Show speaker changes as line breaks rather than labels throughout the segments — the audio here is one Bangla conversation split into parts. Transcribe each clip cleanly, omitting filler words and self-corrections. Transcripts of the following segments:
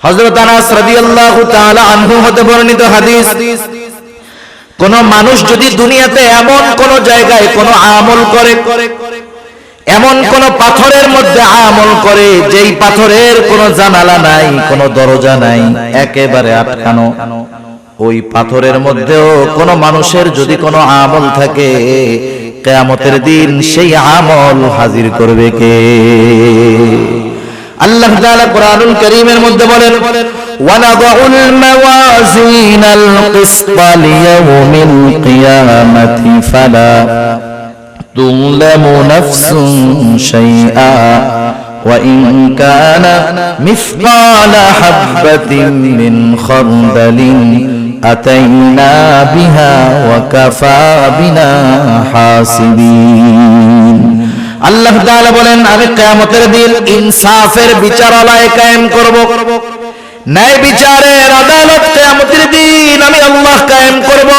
হযরত আনাস রাদিয়াল্লাহু তাআলা আনহু হতে বর্ণিত হাদিস, কোন মানুষ যদি দুনিয়াতে এমন কোন জায়গায় কোন আমল করে, এমন কোন পাথরের মধ্যে আমল করে যেই পাথরের কোন জানালা নাই, কোন দরজা নাই, একেবারে আটকানো, ওই পাথরের মধ্যেও কোন মানুষের যদি কোন আমল থাকে, কিয়ামতের দিন সেই আমল হাজির করবে কে? আল্লাহ তাআলা কোরআনুল কারীমের মধ্যে বলেন, ওয়ানাদাউল মাওয়াজিনাল কিসতা লিয়াউমিল কিয়ামাতি ফালা তুযলামু নাফসুন শাইআ ওয়া ইন কানা মিসকালা হাববাতিন মিন খারদালিন আতাইনা বিহা ওয়া কাফা বিনা হাসিবিন। আল্লাহ তাআলা বলেন, আমি কিয়ামতের দিন ইনসাফের বিচারালয় কায়েম করব, ন্যায় বিচারের আদালত কিয়ামতের দিন আমি আল্লাহ কায়েম করব।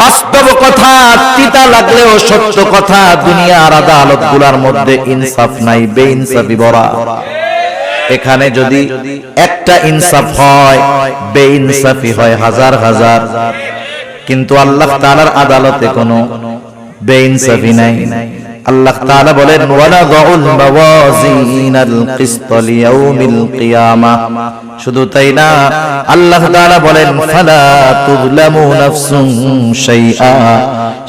বাস্তব কথা, তিতা লাগলেও সত্য কথা, দুনিয়ার আদালতগুলোর মধ্যে ইনসাফ নাই, বেইনসাফি ভরা। এখানে যদি একটা ইনসাফ হয়, বেইনসাফি হয় হাজার হাজার, কিন্তু আল্লাহ তাআলার আদালতে কোনো বেইনসাফি নাই। আল্লাহ তাআলা বলেন, ওয়ানাদাউল মাওয়াজিনাল কিসতা লিয়াউমিল কিয়ামাহ। শুধু তাই না, আল্লাহ তাআলা বলেন, ফালা তুযলামু নাফসুন শাইআ।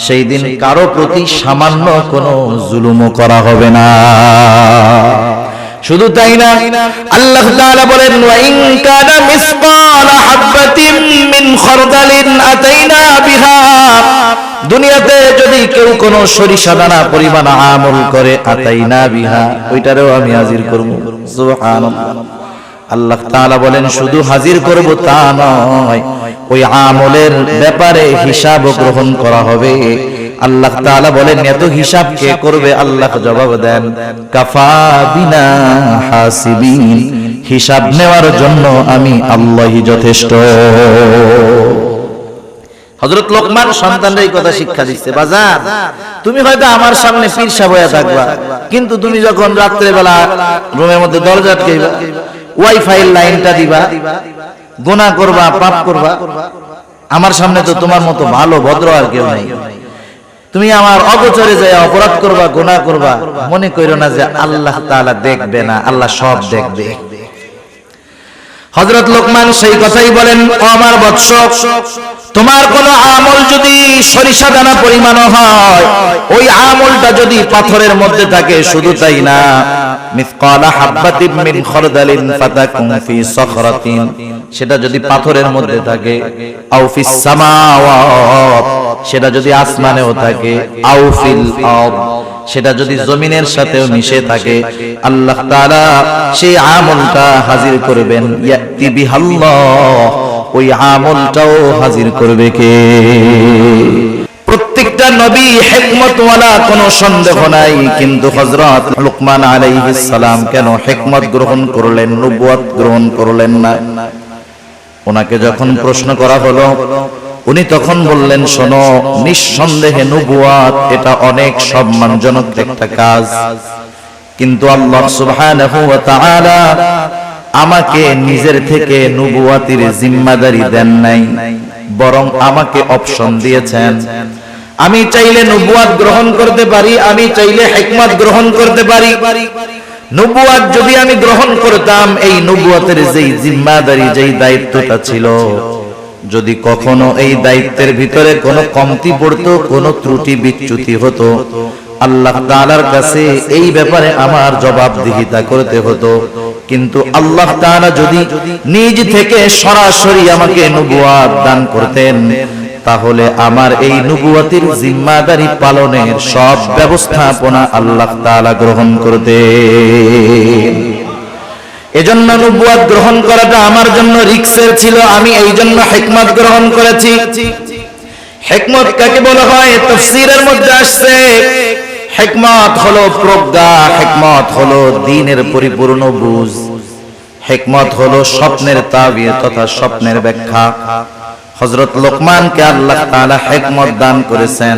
সেই দিন কারো প্রতি সামান্য কোনো জুলুমও করা হবে না। শুধু তাই না, আল্লাহ তাআলা বলেন, ওয়া ইন কানা মিসকালা হাববাতিন মিন খারদালিন আতাইনা বিহা। দুনিয়াতে যদি কেউ কোন সরিষা দানা পরিমাণ আমল করে, আতাইনা বিহা, ওইটারেও আমি হাজির করব। সুবহানাল্লাহ। আল্লাহ তাআলা বলেন, শুধু হাজির করব তা নয়, ওই আমলের ব্যাপারে হিসাব গ্রহণ করা হবে। আল্লাহ তাআলা বলেন, এত হিসাব কে করবে? আল্লাহ জবাব দেন, কাফা বিনা হাসিবিন। হিসাব নেওয়ার জন্য আমি আল্লাহই যথেষ্ট। হযরত লোকমান সন্তানদের এই কথা শিক্ষা দিচ্ছে, বাজার তুমি হয়তো আমার সামনে পীর সাহেব হয়ে থাকবা, কিন্তু তুমি যখন রাত্রে বেলা রুমের মধ্যে দরজা আটকাইবা, ওয়াইফাই লাইনটা দিবা, গুনাহ করবা, পাপ করবা, আমার সামনে তো তোমার মতো ভালো ভদ্র আর কেউ নাই। তুমি আমার অগোচরে যায় অপরাধ করবা, গুনাহ করবা, মনে কইরো না যে আল্লাহ তাআলা দেখবে না, আল্লাহ সব দেখবে। হযরত লোকমান সেই কথাই বলেন, ও আমার বৎস, তোমার কোন আমল যদি সরিষা দানা পরিমাণ হয়, ওই আমলটা যদি পাথরের মধ্যে থাকে, শুধু তাই না, মিসকালা হাববাতিন মিন খারদালিন ফাতাকুন ফি সখরাতিন, সেটা যদি পাথরের মধ্যে থাকে, আও ফিস সামাওয়াত, সেটা যদি আসমানেও থাকে, আও ফিল আরদ, সেটা যদি জমিনের সাথেও মিশে থাকে, আল্লাহ তাআলা সেই আমলটা হাজির করবেন। ইয়াতি বিহাল্লাহ, ওই আমলটাও হাজির করবে কে? প্রত্যেকটা নবী হিকমতওয়ালা, কোনো সন্দেহ নাই, কিন্তু হযরত লুকমান আলাইহিস সালাম কেন হিকমত গ্রহণ করলেন, নবুয়ত গ্রহণ করলেন না? ওনাকে যখন প্রশ্ন করা হলো, উনি তখন বললেন, শোনো, নিঃসন্দেহে নবুয়ত এটা অনেক সম্মানজনক একটা কাজ, কিন্তু আল্লাহ সুবহানাহু ওয়া তাআলা আমাকে নিজের থেকে নবুয়তের জিম্মাদারি দেন নাই, বরং আমাকে অপশন দিয়েছেন। আমি চাইলে নবুয়ত গ্রহণ করতে পারি, আমি চাইলে হিকমত গ্রহণ করতে পারি। নবুয়ত যদি আমি গ্রহণ করতাম, এই নবুয়তের যেই জিম্মাদারি, যেই দায়িত্বটা ছিল, যদি কখনো এই দায়িত্বের ভিতরে কোনো কমতি পড়তো, কোনো ত্রুটি বিচ্যুতি হতো, আল্লাহ তাআলার কাছে এই ব্যাপারে আমার জবাবদিহিতা করতে হতো। কিন্তু আল্লাহ তাআলা যদি নিজ থেকে সরাসরি আমাকে নবুয়ত দান করতেন, তাহলে আমার এই নবুয়তের জিম্মাদারি পালনের সব ব্যবস্থাপনা আল্লাহ তাআলা গ্রহণ করতেন। এজন্য নবুয়ত গ্রহণ করাটা আমার জন্য রিস্কের ছিল, আমি এই জন্য হিকমত গ্রহণ করেছি। হিকমত কাকে বলা হয়? তাফসীরের মধ্যে আসছে, হিকমত হলো প্রজ্ঞা, হিকমত হলো দ্বীনের পরিপূর্ণ বুঝ, হিকমত হলো স্বপ্নের তাবির তথা স্বপ্নের ব্যাখ্যা। হযরত লোকমানকে আল্লাহ তাআলা হিকমত দান করেছেন।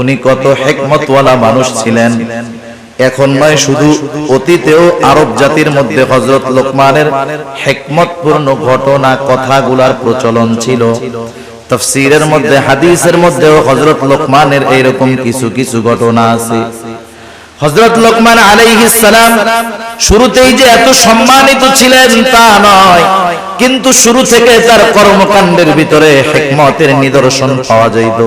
উনি কত হিকমতওয়ালা মানুষ ছিলেন, এখন নয়, শুধু অতীতেও আরব জাতির মধ্যে হযরত লোকমানের হিকমতপূর্ণ ঘটনা কথাগুলার প্রচলন ছিল। তাফসীরের মধ্যে, হাদিসের মধ্যেও হযরত লোকমানের এইরকম কিছু কিছু ঘটনা আছে। হযরত লোকমান আলাইহিস সালাম শুরুতেই যে এত সম্মানিত ছিলেন তা নয়, কিন্তু শুরু থেকে তার কর্মকাণ্ডের ভিতরে হিকমতের নিদর্শন পাওয়া যাইত।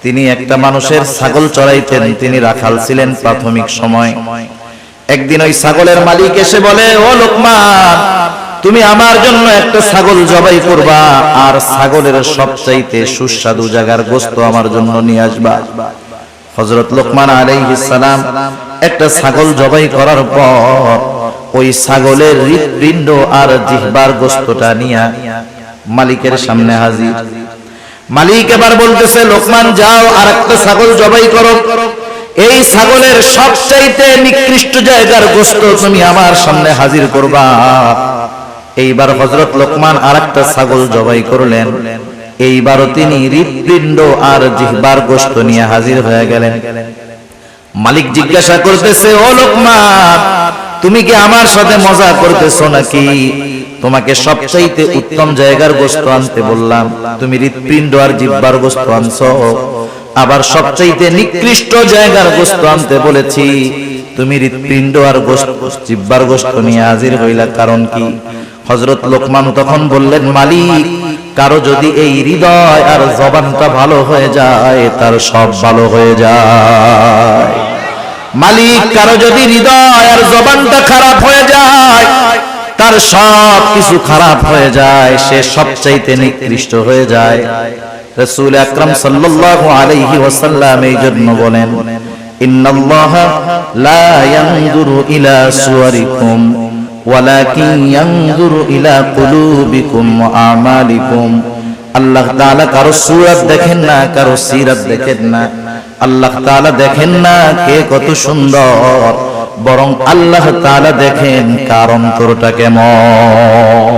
তিনি একটা মানুষের ছাগল চড়াইতেন, তিনি রাখাল ছিলেন প্রাথমিক সময়। একদিন ওই ছাগলের মালিক এসে বলে, ও লোকমান, তুমি আমার জন্য একটা ছাগল জবাই করবা, আর ছাগলের সবচাইতে সুস্বাদু জায়গার গোশত আমার জন্য নিয়ে আসবা। হযরত লোকমান আলাইহিস সালাম একটা ছাগল জবাই করার পর ওই ছাগলের হৃৎপিণ্ড আর জিহ্বার গোশতটা নিয়ে মালিকের সামনে হাজির। মালিক এবার বলতেছে, লোকমান যাও আর একটা ছাগল জবাই করো, এই ছাগলের সবচাইতে নিকৃষ্ট জায়গার গোশত তুমি আমার সামনে হাজির করবা। এইবার হযরত লোকমান আরেকটা ছাগল জবাই করলেন। এইবারও তিনি হৃৎপিণ্ড আর জিহ্বার গোশত নিয়ে হাজির হয়ে গেলেন। মালিক জিজ্ঞাসা করতেছে, ও লোকমান, তুমি কি আমার সাথে মজা করতেছো নাকি? তোমাকে সবচাইতে উত্তম জায়গার গোশত আনতে বললাম, তুমি হৃৎপিণ্ড আর জিহ্বার গোশত আনছো। আবার সবচাইতে নিকৃষ্ট জায়গার গোশত আনতে বলেছি, তুমি হৃৎপিণ্ড আর জিহ্বার গোশত নিয়ে হাজির হইলা, কারণ কি? হযরত লোকমান তখন বললেন, মালিক, কারো যদি এই হৃদয় আর জবানটা ভালো হয়ে যায়, তার সব ভালো হয়ে যায়। মালিক, কারো যদি হৃদয় আর জবানটা খারাপ হয়ে যায়, তার সব কিছু খারাপ হয়ে যায়, সে সবচাইতে নিকৃষ্ট হয়ে যায়। রাসূল আকরাম সাল্লাল্লাহু আলাইহি ওয়াসাল্লাম এই জন্য বলেন, ইন্নাল্লাহা লা ইয়ানজুরু ইলা সুওয়ারিকুম ওয়ালাকিন ইয়ানজুরু ইলা কুলুবিকুম ওয়া আমালিকুম। আল্লাহ তাআলা কারো সূরত দেখেন না, কারো সিরাত দেখেন না। আল্লাহ তাআলা দেখেন না কে কত সুন্দর, বরং আল্লাহ তাআলা দেখেন কার অন্তরটা কেমন।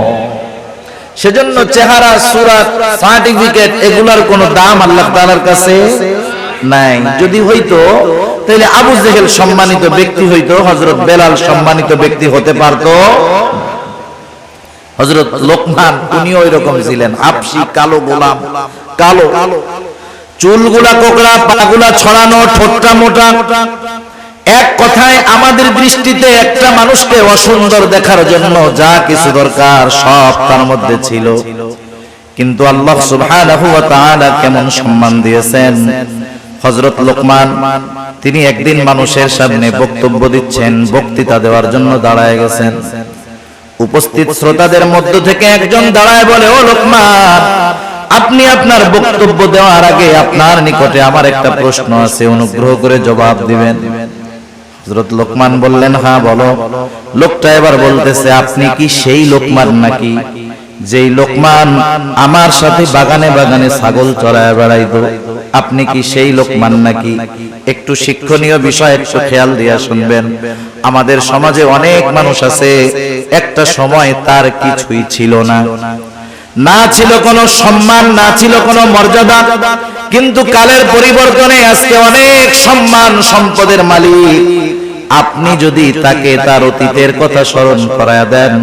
সেজন্য চেহারা, সূরত, সার্টিফিকেট এগুলার কোনো দাম আল্লাহ তাআলার কাছে নাই। যদি হইতো তাহলে আবু জেহেল সম্মানিত ব্যক্তি হইতো, হযরত বেলাল সম্মানিত ব্যক্তি হতে পারতো। হযরত লোকমান উনিও এরকম ছিলেন, হাবশী কালো গোলাম, কালো চুলগুলা কোকড়া, পাগুলা ছড়ানো, ঠোঁটটা মোটা। এক কথায় আমাদের দৃষ্টিতে একটা মানুষকে অসুন্দর দেখার জন্য যা কিছু দরকার সব তার মধ্যে ছিল, কিন্তু আল্লাহ সুবহানাহু ওয়া তাআলা কেমন সম্মান দিয়েছেন। হযরত লোকমান তিনি একদিন মানুষের সামনে বক্তব্য দিচ্ছেন, বক্তৃতা দেওয়ার জন্য দাঁড়ায় গেছেন। উপস্থিত শ্রোতাদের মধ্য থেকে একজন দাঁড়ায় বলে, ও লোকমান, আপনি আপনার বক্তব্য দেওয়ার আগে আপনার নিকটে আমার একটা প্রশ্ন আছে, অনুগ্রহ করে জবাব দিবেন। হযরত লোকমান বললেন, হ্যাঁ বলো। লোকটা এবার বলতেছে, আপনি কি সেই লোকমান নাকি যেই লোকমান আমার সাথে বাগানে বাগানে ছাগল চড়ায় বেড়াইতো? আপনি কি সেই লোকমান নাকি? একটু শিক্ষণীয় বিষয় একটু খেয়াল দিয়া শুনবেন। আমাদের সমাজে অনেক মানুষ আছে, একটা সময় তার কিছুই ছিল না, না ছিল কোনো সম্মান, না ছিল কোনো মর্যাদা, কিন্তু কালের পরিবর্তনে আজকে অনেক সম্মান সম্পদের মালিক। আপনি যদি তাকে তার অতীতের কথা স্মরণ করায় দেন,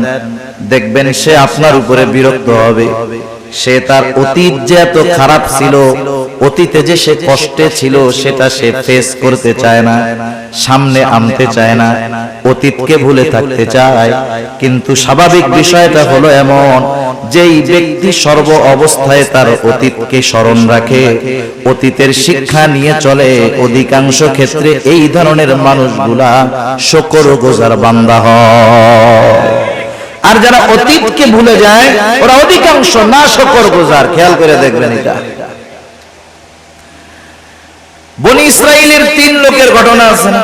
দেখবেন সে আপনার উপরে বিরক্ত হবে। সে তার অতীত যে এত খারাপ ছিল, অতীতে যে সে কষ্টে ছিল, সেটা সে ফেস করতে চায় না, সামনে আনতে চায় না, অতীতকে ভুলে থাকতে চায়। কিন্তু স্বাভাবিক বিষয়টা হলো এমন, যেই ব্যক্তি সর্ব অবস্থায় তার অতীতকে স্মরণ রাখে, অতীতের শিক্ষা নিয়ে চলে, অধিকাংশ ক্ষেত্রে এই ধরনের মানুষগুলা শুকরগুজার বান্দা হয়। আর যারা অতীতকে ভুলে যায়, ওরা অধিকাংশ না শুকরগুজার। খেয়াল করে দেখবেন এটা। বনি ইসরাইলের 3 লোকের ঘটনা আছে না?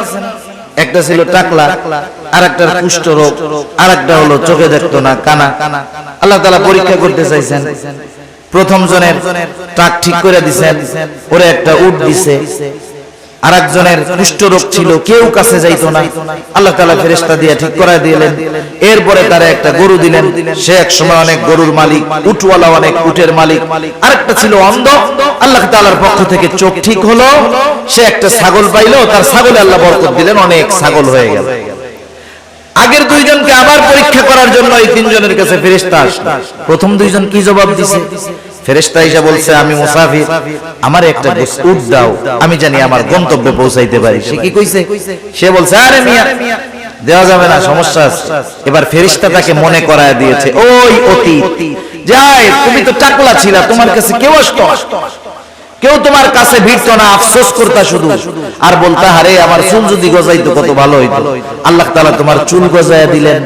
একটা ছিল টাকলা, আরেকটার কুষ্ঠ রোগ, আরেকটা হলো চোখে দেখতো না, কানা। আল্লাহ তাআলা পরীক্ষা করতে চাইছেন। প্রথম জনের টাক ঠিক করে দিয়েছেন, ওরে একটা উট দিছে। আরেকজনের কুষ্ঠরোগ ছিল, কেউ কাছে যাইতো না, আল্লাহ তাআলা ফেরেশতা দিয়ে ঠিক করায় দিলেন। এরপরে তারা একটা গরু দিলেন, সে এক সময় অনেক গরুর মালিক, উটওয়ালা অনেক উটের মালিক। আরেকটা ছিল অন্ধ, আল্লাহ তাআলার পক্ষ থেকে চোখ ঠিক হলো, সে একটা ছাগল পাইলো, তার ছাগলে আল্লাহ বরকত দিলেন, অনেক ছাগল হয়ে গেল। আগের দুইজনকে আবার পরীক্ষা করার জন্য এই তিনজনের কাছে ফেরেশতা আসলো। প্রথম দুইজন কি জবাব দিছে? ফেরেশতা এসে বলছে, আমি মুসাফির, আমার একটা উট দাও, আমি জানি আমার গন্তব্যে পৌঁছাইতে পারি। সে কি কইছে? সে বলছে, আরে মিয়া দেওয়া যাবে না, সমস্যা আছে। এবার ফেরেশতা তাকে মনে করায় দিয়েছে, ওই অতীত, যাই তুমি তো টাকলা ছিলা, তোমার কাছে কেউ আসতো, কেউ তোমার কাছে ভিড়তো না, আফসোস করতা শুধু আর বলতা, আরে আমার চুল যদি গজাইতো কত ভালো হইতো। আল্লাহ তাআলা তোমার চুল গজায়া দিলেন,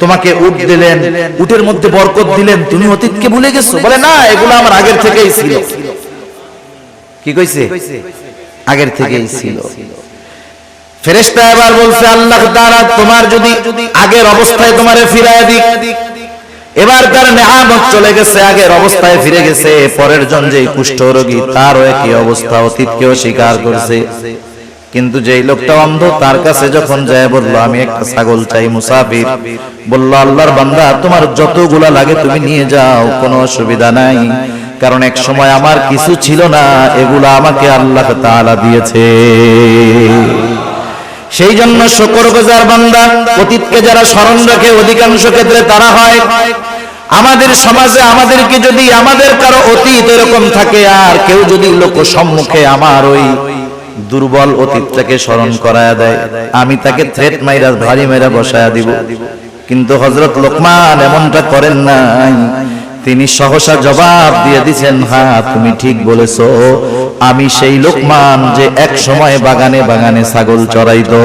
তোমাকে উট দিলেন, উটের মধ্যে বরকত দিলেন, তুমি অতীতকে ভুলে গেছো? বলে না, এগুলো আমার আগের থেকেই ছিল। কি কইছে? আগের থেকেই ছিল। ফেরেশতা এবার বলছে, আল্লাহ তাআলা তোমার যদি আগের অবস্থায় তোমারে ফিরায় দিক, এবার তার নেয়ামত চলে গেছে, আগের অবস্থায় ফিরে গেছে। পরের জন যে কুষ্ঠরোগী, তারও একই অবস্থা, অতীতকেও স্বীকার করছে। কিন্তু যেই লোকটা অন্ধ, তার কাছে যখন যায় বলল, আমি একটা ছাগল চাই, মুসাফির বলল, আল্লাহর বান্দা, তোমার যতগুলা লাগে তুমি নিয়ে যাও, কোনো অসুবিধা নাই, কারণ এক সময় আমার কিছু ছিল না, এগুলা আমাকে আল্লাহ তাআলা দিয়েছে। সেই জন্য শুকরগুজার বান্দা, অতীতকে যারা স্মরণ রাখে, অধিকাংশ ক্ষেত্রে তারা হয়। আমাদের সমাজে আমাদেরকে যদি আমাদের কারো অতীত এরকম থাকে, আর কেউ যদি লোক সম্মুখে আমার ওই দুর্বল অতীতটাকে স্মরণ করায় দেয়, আমি তাকে থ্রেট মাইরা, ভারী মাইরা বসায়া দিব। কিন্তু হযরত লোকমান এমনটা করেন নাই, তিনি সহসা জবাব দিয়ে দিয়েছেন, হ্যাঁ তুমি ঠিক বলেছো, আমি সেই লোকমান যে এক সময় বাগানে বাগানে ছাগল চড়াইতো।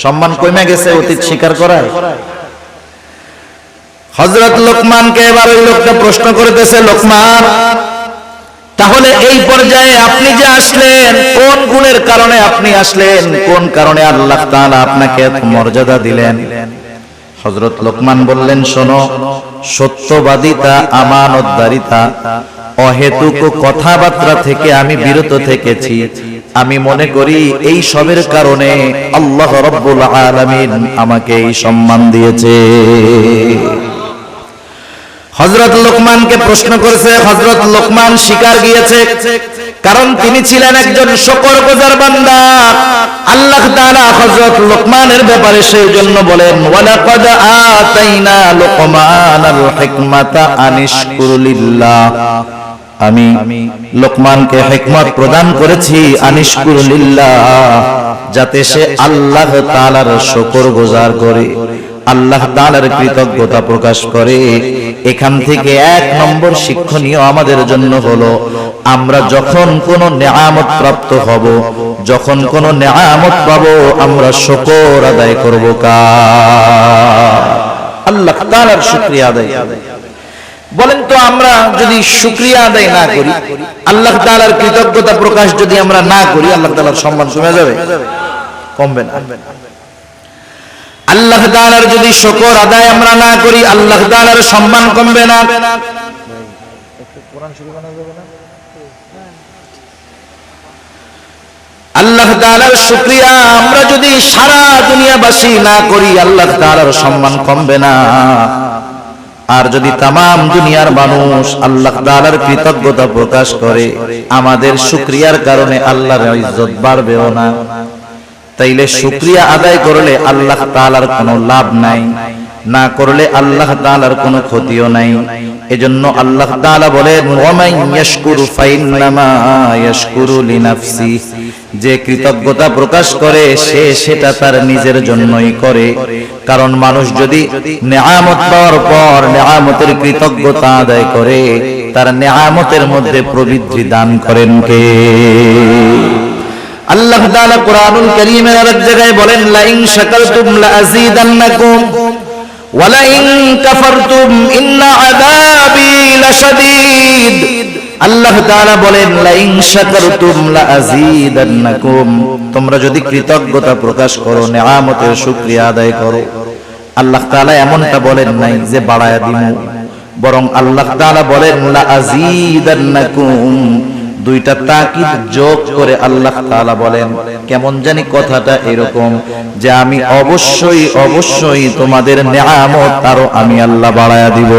সম্মান কমে গেছে অতীত স্বীকার করায়। হযরত লোকমানকে এবার ওই লোকটা প্রশ্ন করতেছে, লোকমান, তাহলে এই পর্যায়ে আপনি যে আসলেন, কোন গুণের কারণে আপনি আসলেন, কোন কারণে আল্লাহ তাআলা আপনাকে এত মর্যাদা দিলেন? হযরত লোকমান বললেন, শোনো, সত্যবাদিতা, আমানতদারিতা, অহেতুক কথাবার্তা থেকে আমি বিরত থেকেছি। আমি মনে করি এই সবের কারণে আল্লাহ রাব্বুল আলামিন আমাকে এই সম্মান দিয়েছে। হযরত লোকমানকে প্রশ্ন করেছে, হযরত লোকমান স্বীকার গিয়েছে, কারণ তিনি ছিলেন একজন শুকরগুজার বান্দা। আল্লাহ তাআলা হযরত লোকমানের ব্যাপারে সেই জন্য বলেন, ওয়ালাকাদ আতাইনা লোকমানাল হিকমাতা আনিশকুর লিল্লাহ, আমি লোকমানকে হিকমত প্রদান করেছি, আনিশকুর লিল্লাহ, যাতে সে আল্লাহ তাআলার শুকরগুজার করে, আল্লাহ তাআলার কৃতজ্ঞতা প্রকাশ করে। এখান থেকে এক নম্বর শিক্ষণীয় আমাদের জন্য হলো, আমরা যখন কোন নেয়ামত প্রাপ্ত হব, যখন কোন নেয়ামত পাবো, আমরা শুকর আদায় করব কার? আল্লাহ তাআলার শুকরিয়া আদায়। বলেন তো, আমরা যদি শুকরিয়া আদায় না করি, আল্লাহ তাআলার কৃতজ্ঞতা প্রকাশ যদি আমরা না করি, আল্লাহ তাআলার সম্মান কমে যাবে? কমবে না। আল্লাহ তাআলার যদি শুকর আদায় আমরা না করি, আল্লাহ তাআলার সম্মান কমবে না। আল্লাহ তাআলার শুকরিয়া আমরা যদি সারা দুনিয়াবাসী না করি, আল্লাহ তাআলার সম্মান কমবে না। আর যদি তামাম দুনিয়ার মানুষ আল্লাহ তাআলার কৃতজ্ঞতা প্রকাশ করে, আমাদের শুকরিয়ার কারণে আল্লাহর ইজ্জত বাড়বেও না। তাইলে শুকরিয়া আদায় করলে আল্লাহ তাআলার কোনো লাভ নাই, না করলে আল্লাহ তাআলার কোনো ক্ষতিও নাই। এজন্য আল্লাহ তাআলা বলেন, ওয়ামান ইয়াশকুরু ফাইন্নামা ইয়াশকুরু লিনাফসি, যে কৃতজ্ঞতা প্রকাশ করে সে সেটা তার নিজের জন্যই করে। কারণ মানুষ যদি নেয়ামত পাওয়ার পর নেয়ামতের কৃতজ্ঞতা আদায় করে, তার নেয়ামতের মধ্যে প্রবৃদ্ধি দান করেন কে? আল্লাহ তাআলা কুরআনুল কারীমের আরেক জায়গায় বলেন, লা ইন শাকারতুম লা আযীদান্নাকুম ওয়া লা ইন কাফারতুম ইন্না আযাবী লাশাদীদ। আল্লাহ তাআলা বলেন, লা ইন শাকারতুম লা আযীদান্নাকুম, তোমরা যদি কৃতজ্ঞতা প্রকাশ করো, নেয়ামতের শুকরিয়া আদায় করো, আল্লাহ তাআলা এমনটা বলেন নাই যে বাড়ায়া দিমু, বরং আল্লাহ তাআলা বলেন, লা আযীদান্নাকুম, দুইটা তাকিদ যোগ করে আল্লাহ তাআলা বলেন, কেমন জানি কথাটা এরকম যে আমি অবশ্যই অবশ্যই তোমাদের নিয়ামত আরো আমি আল্লাহ বাড়ায়া দিব।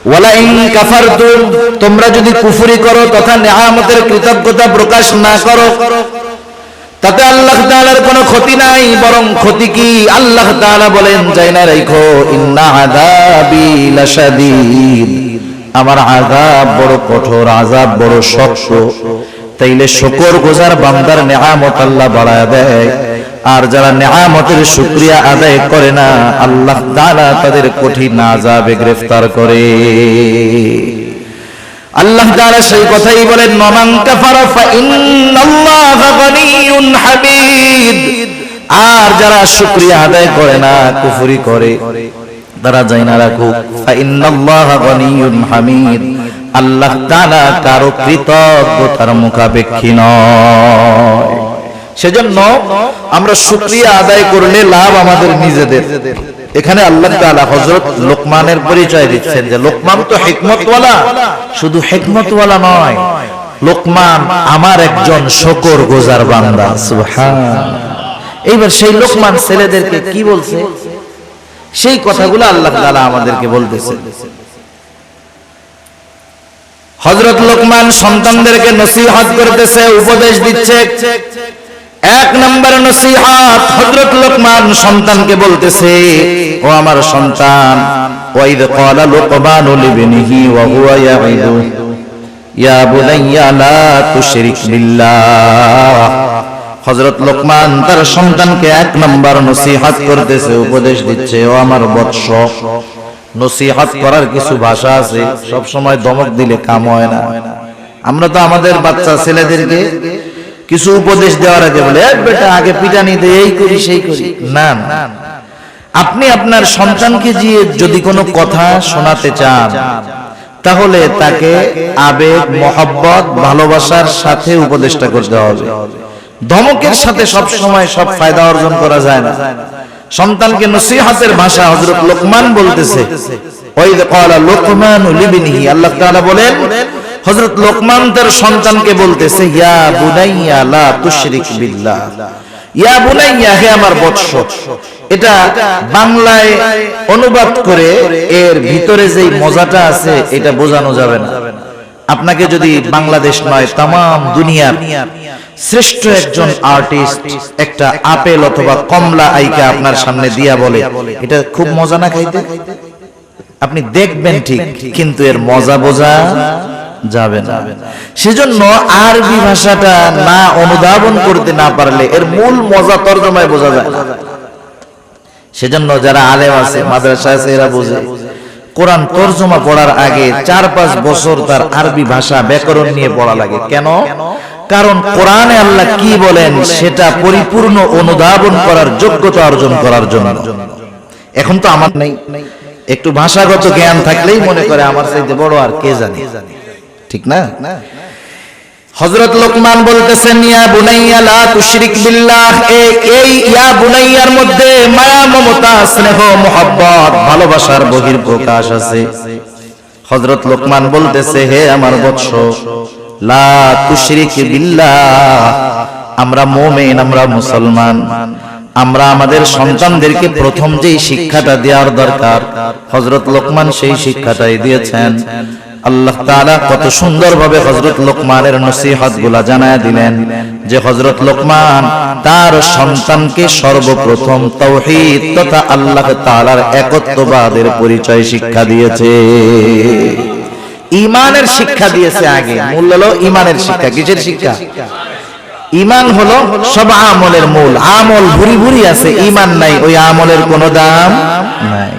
ওয়ালা ইন কাফারতুম, তোমরা যদি কুফরি করো তথা নিয়ামতের কৃতজ্ঞতা প্রকাশ না করো, তাতে আল্লাহ তাআলার কোনো ক্ষতি নাই, বরং ক্ষতি কি? আল্লাহ তাআলা বলেন, যাই না রাখো, ইন্না আযাবি লাশাদীদ, আমার আযাব বড় কঠোর, আযাব বড় শক্ত। তাইলে শুকর গুজার বান্দার নিয়ামত আল্লাহ বাড়ায় দেয়, আর যারা নিয়ামতের শুকরিয়া আদায় করে না আল্লাহ তাআলা তাদের কঠিন আযাবে গ্রেফতার করে। আল্লাহ তাআলা সেই কথাই বলেন, মান কাফারা ফা ইন্নাল্লাহা গনিয়্যুন হামিদ, আর যারা শুকরিয়া আদায় করে না, কুফরি করে, তারা জানা রাখুক, ফা ইন্নাল্লাহা গনিয়্যুন হামিদ, আল্লাহ তাআলা কারো কৃতজ্ঞতার মুখাপেক্ষী নয়। সেজন্য আমরা শুকরিয়া আদায় করলে লাভ আমাদের নিজেদের। এখানে আল্লাহ তাআলা হযরত লোকমানের পরিচয় দিচ্ছেন যে লোকমান তো হিকমতওয়ালা, শুধু হিকমতওয়ালা নয়, লোকমান আমার একজন শুকরগুজার বান্দা। সুবহানাল্লাহ। এইবার সেই লোকমান ছেলেদেরকে কি বলছে, সেই কথাগুলো আল্লাহ তাআলা আমাদেরকে বলতেছে। হযরত লোকমান সন্তানদেরকে নসিহত করতেছে, উপদেশ দিচ্ছে। এক নম্বর নসিহত, হযরত লোকমান সন্তানকে বলতেছে, ও আমার সন্তান, ওয়াইদ ক্বালা লুকমানু লিবনিহি ওয়া হুয়া ইয়াইদু ইয়া বুনাইয়া লা তুশরিক বিল্লাহ। হযরত লোকমান তার সন্তানকে এক নম্বর নসিহত করতেছে, উপদেশ দিচ্ছে, ও আমার বৎস। নসিহত করার কিছু ভাষা আছে, সব সময় ধমক দিলে কাম হয় না। আমরা তো আমাদের বাচ্চা ছেলেদেরকে কিছু উপদেশ দেওয়ার আগে বলে, বেটা আগে পিটানি দে, এই করি সেই করি। না, আপনি আপনার সন্তানকে যদি কোনো কথা শোনাতে চান, তাহলে তাকে আবেগ, মহব্বত, ভালোবাসার সাথে উপদেশটা করতে হবে। ধমকের সাথে সব সময় সব ফায়দা অর্জন করা যায় না। সন্তানকে নসিহতের ভাষা হযরত লোকমান বলতেছে, ওয়াইদ ক্বালা লুকমানু লিবনিহি, আল্লাহ তাআলা বলেন হযরত লোকমান তার সন্তানকে বলতেছে, ইয়া বুনাইয়া লা তুশরিক বিল্লাহ, ইয়া বুনাইয়া, হে আমার বৎস। এটা বাংলায় অনুবাদ করে এর ভিতরে যেই মজাটা আছে এটা বোঝানো যাবে না। আপনাকে যদি বাংলাদেশ নয় তাম দুনিয়ার শ্রেষ্ঠ একজন আর্টিস্ট একটা আপেল অথবা কমলা আইকা আপনার সামনে দিয়া বলে, এটা খুব মজা না খাইতে, আপনি দেখবেন ঠিক, কিন্তু এর মজা বোঝা যাবে না। সেজন্য আরবি ভাষাটা না অনুধাবন করতে না পারলে এর মূল মজা তরজমায় বোঝা যায় না। সেজন্য যারা আলেম আছে, মাদ্রাসা আছে, এরা বোঝে কোরআন তরজমা পড়ার আগে 4-5 বছর তার আরবি ভাষা ব্যাকরণ নিয়ে পড়া লাগে। কেন? কারণ কোরআনে আল্লাহ কি বলেন সেটা পরিপূর্ণ অনুধাবন করার যোগ্যতা অর্জন করার জন্য। এখন তো আমার নেই, একটু ভাষাগত জ্ঞান থাকলেই মনে করে আমার চাইতে বড় আর কে জানে, ঠিক না? হযরত লোকমান বলতেছেন, ইয়া বুনাইয়া লা তুশরিক বিল্লাহ, এই ইয়া বুনাইয়ার মধ্যে মায়া, মমতা, স্নেহ, মোহাব্বত, ভালোবাসার বহির্প্রকাশ আছে। হযরত লোকমান বলতেছে, হে আমার বৎস, লা তুশরিক বিল্লাহ, আমরা মুমিন, আমরা মুসলমান, আমরা আমাদের সন্তানদেরকে প্রথম যেই শিক্ষাটা দেওয়ার দরকার হযরত লোকমান সেই শিক্ষাটাই দিয়েছেন। আল্লাহ তাআলা কত সুন্দরভাবে হযরত লোকমানের নসিহতগুলো জানায় দিলেন যে হযরত লোকমান তার সন্তানকে সর্বপ্রথম তাওহীদ তথা আল্লাহ তাআলার একত্ববাদের পরিচয় শিক্ষা দিয়েছে, ঈমানের শিক্ষা দিয়েছে। আগে মূল হলো ঈমানের শিক্ষা। কিসের শিক্ষা? ঈমান হলো সব আমলের মূল। আমল ভুরি ভুরি আছে, ঈমান নাই, ওই আমলের কোনো দাম নাই।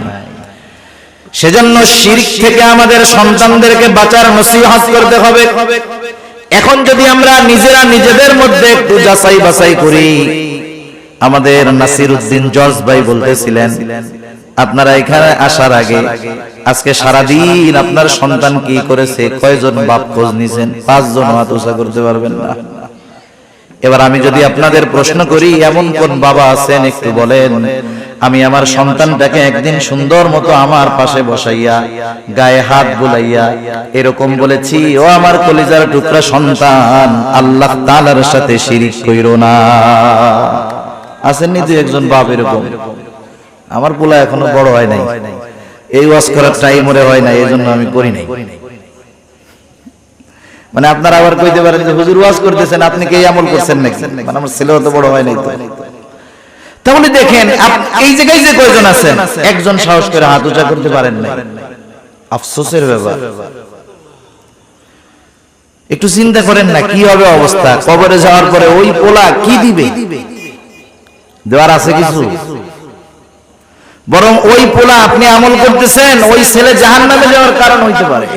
সেজন্য শিরক থেকে আমাদের সন্তানদেরকে বাঁচার নসিহত করতে হবে। এখন যদি আমরা নিজেরা নিজেদের মধ্যে একটু যাচাই বাছাই করি, আমাদের নাসিরউদ্দিন জর্জ ভাই বলতেছিলেন, আপনারা এখানে আসার আগে আজকে সারাদিন আপনার সন্তান কি করেছে, কয়জন বাপ খোঁজ নিছেন? 5 জন হাত উঁচা করতে পারবেন না। এবার আমি যদি আপনাদের প্রশ্ন করি, এমন কোন বাবা আছেন একটু বলেন, আমি আমার সন্তানটাকে একদিন সুন্দর মতো আমার পাশে বসাইয়া গায়ে হাত বুলাইয়া এরকম বলেছি, ও আমার কলিজার টুকরা সন্তান, আল্লাহ তাআলার সাথে শিরিক কইরো না। আসেননি দুই একজন বাপ এরকম? আমার পোলা এখনো বড় হয় নাই, এই ওয়াজ করার টাইম ওরে হয় না, এই জন্য আমি করি নাই। মানে আপনারা আবার কইতে পারেন যে হুজুর ওয়াজ করতেছেন, আপনি কি এই আমল করছেন নাকি? মানে আমার ছেলেও তো বড় হয় নাই। তাহলে দেখেন এই জায়গায় যে কয়জন আছেন, একজন সাহস করে হাত উঁচা করতে পারেন না, আফসোসের ব্যাপার। একটু চিন্তা করেন না কি হবে অবস্থা, কবরে যাওয়ার পরে ওই পোলা কি দিবে? দেওয়ার আছে কিছু? বরং ওই পোলা আপনি আমল করতেছেন, ওই ছেলে জাহান্নামে যাওয়ার কারণ হইতে পারে।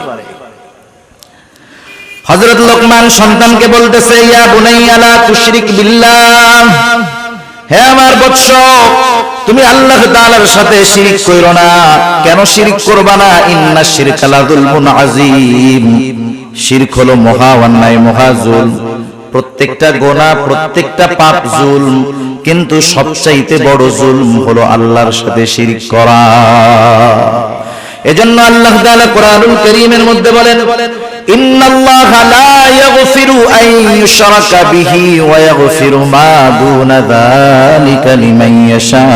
হযরত লোকমান সন্তানকে বলতেছে, ইয়া বুনাইয়া লা তুশরিক বিল্লাহ, হে আমার বৎস, তুমি আল্লাহ তাআলার সাথে শিরক কইরো না। কেন শিরক করবা না? ইন্নাশ শিরকা লাযুলমুন আযীম, শিরক হলো মহা অন্যায়, মহা জুলম। প্রত্যেকটা গুনাহ, প্রত্যেকটা পাপ জুলম, কিন্তু সবচাইতে বড় জুলম হলো আল্লাহর সাথে শিরক করা। এজন্য আল্লাহ তাআলা কোরআনুল কারীমের মধ্যে বলেন, ইন্নাল্লাহা লা ইয়াগফিরু আন ইউশরাকা বিহি ওয়া ইয়াগফিরু মা দুনা যালিকা লিমান ইয়াশা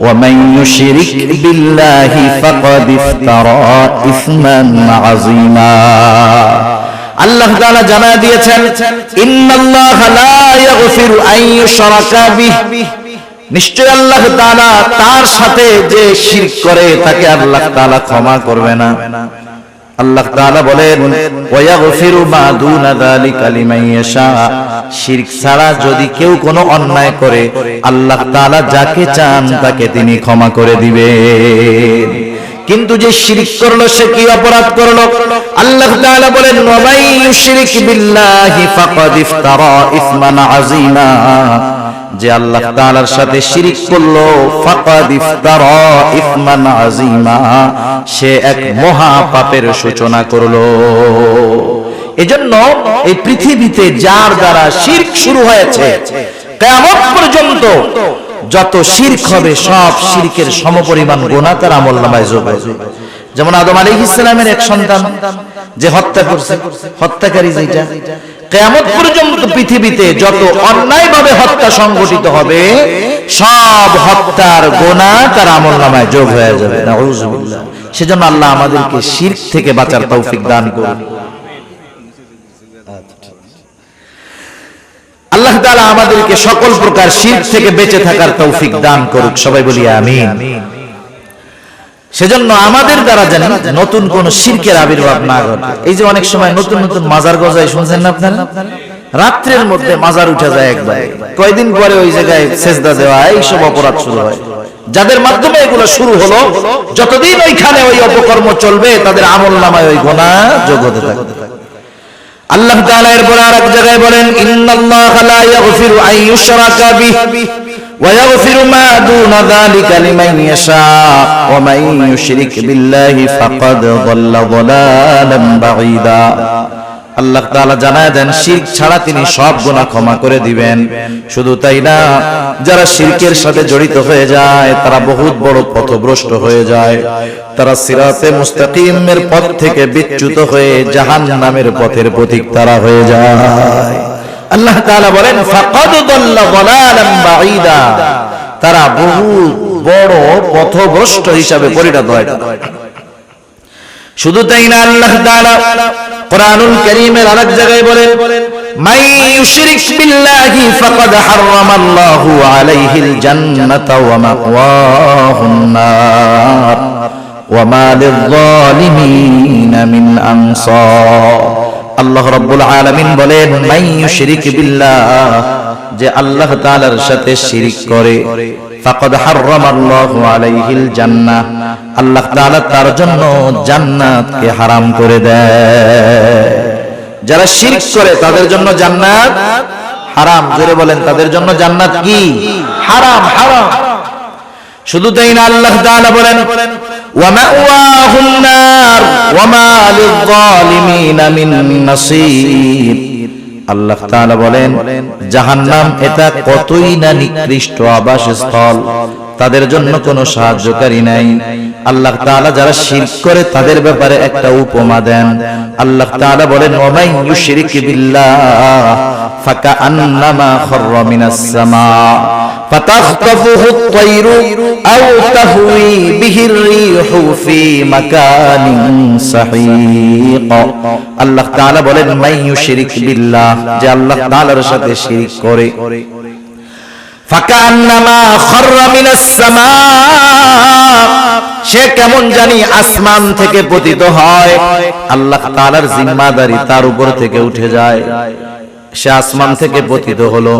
ওয়া মান ইউশরিক বিল্লাহি ফাকাদ ইফতারা ইসমান আযীমা। আল্লাহ তাআলা জানায় দিয়েছেন, ইন্নাল্লাহা লা ইয়াগফিরু আন ইউশরাকা বিহি, নিশ্চয় আল্লাহ তাআলা তার সাথে যে শিরক করে তাকে আল্লাহ তাআলা ক্ষমা করবে না। আল্লাহ তাআলা বলেন, ওয়া ইয়াগফিরু মা দুনা যালিকা লিমান ইয়াশা, শিরক ছাড়া যদি কেউ কোনো অন্যায় করে আল্লাহ তাআলা যাকে চান তাকে তিনি ক্ষমা করে দিবেন। কিন্তু যে শিরক করলো সে কি অপরাধ করলো? আল্লাহ তাআলা বলেন, ওয়া মান ইউশরিক বিল্লাহি ফাকাদ ইফতারা ইসমান আযীমা, যে আল্লাহ তাআলার সাথে শিরক করলো, ফাকাদ ইফতারা ইসমান আযীমা, সে এক মহা পাপের সূচনা করলো। এজন্য এই পৃথিবীতে যার দ্বারা শিরক শুরু হয়েছে, কিয়ামত পর্যন্ত যত শিরক হবে সব শিরকের সমপরিমাণ গুনাহ তার আমলনামায় যোগ হবে। যেমন আদম আলাইহিস সালামের এক সন্তান যে হত্যা করছে, হত্যাকারী যেটা, কিয়ামত পর্যন্ত পৃথিবীতে যত অন্যায়ভাবে হত্যা সংঘটিত হবে সব হত্যার গুনাহ তার আমলনামায় যোগ হয়ে যাবে। নাউযুবিল্লাহ। সেজন্য আল্লাহ আমাদেরকে শিরক থেকে বাঁচার তৌফিক দান করুন। আল্লাহ তাআলা আমাদেরকে সকল প্রকার শিরক থেকে বেঁচে থাকার তৌফিক দান করুক, সবাই বলি আমিন। সেজন্য আমাদের দ্বারা যেন নতুন কোন শিরকের আবির্ভাব না ঘটে। এই যে অনেক সময় নতুন নতুন মাজার গজায়, শুনছেন না আপনারা? রাত্রের মধ্যে মাজার উঠে যায় একবার, কয়দিন পরে ওই জায়গায় সেজদা দেওয়া, এইসব অপরাধ শুরু হয়। যাদের মাধ্যমে এগুলো শুরু হলো, যতদিন ওইখানে ওই অপকর্ম চলবে তাদের আমলনামায় ওই গুনাহ যোগ হতে থাকবে। আল্লাহ তাআলা এরপর আরেক জায়গায় বলেন, ইন্নাল্লাহা লা ইয়াগফিরু আন ইউশরাকা বিহি ওয়া ইয়াগফিরু মা দুনা যালিকা লিমান ইয়াশা ওয়া মান ইউশরিক বিল্লাহি ফাকাদ যাল্লা যালালান বাঈদা। আল্লাহ তাআলা জানায় দেন, শিরক ছাড়া তিনি সব গুনাহ ক্ষমা করে দিবেন। শুধু তাই না, যারা শিরকের সাথে জড়িত হয়ে যায় তারা বহুত বড় পথভ্রষ্ট হয়ে যায়, তারা সিরাতে মুস্তাকিমের পথ থেকে বিচ্যুত হয়ে জাহান্নামের পথের পথিক তারা হয়ে যায়। আল্লাহ তাআলা বলেন, ফাকাদ যাল্লা যালালান বাঈদা, তারা বহুত বড় পথভ্রষ্ট হিসাবে পরিণত হয়। শুধু তাই না, আল্লাহ তাআলা কোরআনুল কারীমের আরেক জায়গায় বলেন, মান ইউশরিক বিল্লাহি ফাকাদ হারামাল্লাহু আলাইহিল জান্নাতা ওয়া মাওয়াহুন নার ওয়া মা লিয-যালিমিনা মিন আনসার। আল্লাহ রাব্বুল আলামিন বলেন, মান ইউশরিক বিল্লাহ, যে আল্লাহ তাআলার সাথে শিরক করে, ফাকাদ হারামাল্লাহু আলাইহিল জান্নাহ, আল্লাহ তাআলা তার জন্য জান্নাতকে হারাম করে দেয়। যারা শিরক করে তাদের জন্য জান্নাত হারাম। জোরে বলেন, তাদের জন্য জান্নাত কি? হারাম, হারাম। শুধু তাই না, আল্লাহ তাআলা বলেন, ওয়া মাওয়াহুন নার ওয়া মা লিয-যালিমিনা মিন নাসীর। আল্লাহ তাআলা বলেন, জাহান্নাম এটা কতই না নিকৃষ্ট আবাসস্থল, তাদের জন্য কোনো সাহায্যকারী নাই। আল্লাহ তাআলা যারা শিরক করে তাদের ব্যাপারে একটা উপমা দেন। আল্লাহ তাআলা বলেন, ওয়া মান ইউশরিক বিল্লাহ ফাকাআন্নামা খাররা মিনাস সামা ফাতাখতাফুহু আত-তায়রু আও তাহওয়ি বিহির রিহু ফি মাকানিন সাহিক। আল্লাহ তাআলা বলেন, মান ইউশরিক বিল্লাহ, যে আল্লাহ তাআলার সাথে শিরক করে, ফাকান্নামা খাররা মিনাস সামা, সে কেমন জানি আসমান থেকে পতিত হয়। আল্লাহ তাআলার জিম্মাদারি তার উপর থেকে উঠে যায়, সে আসমান থেকে পতিত হলো।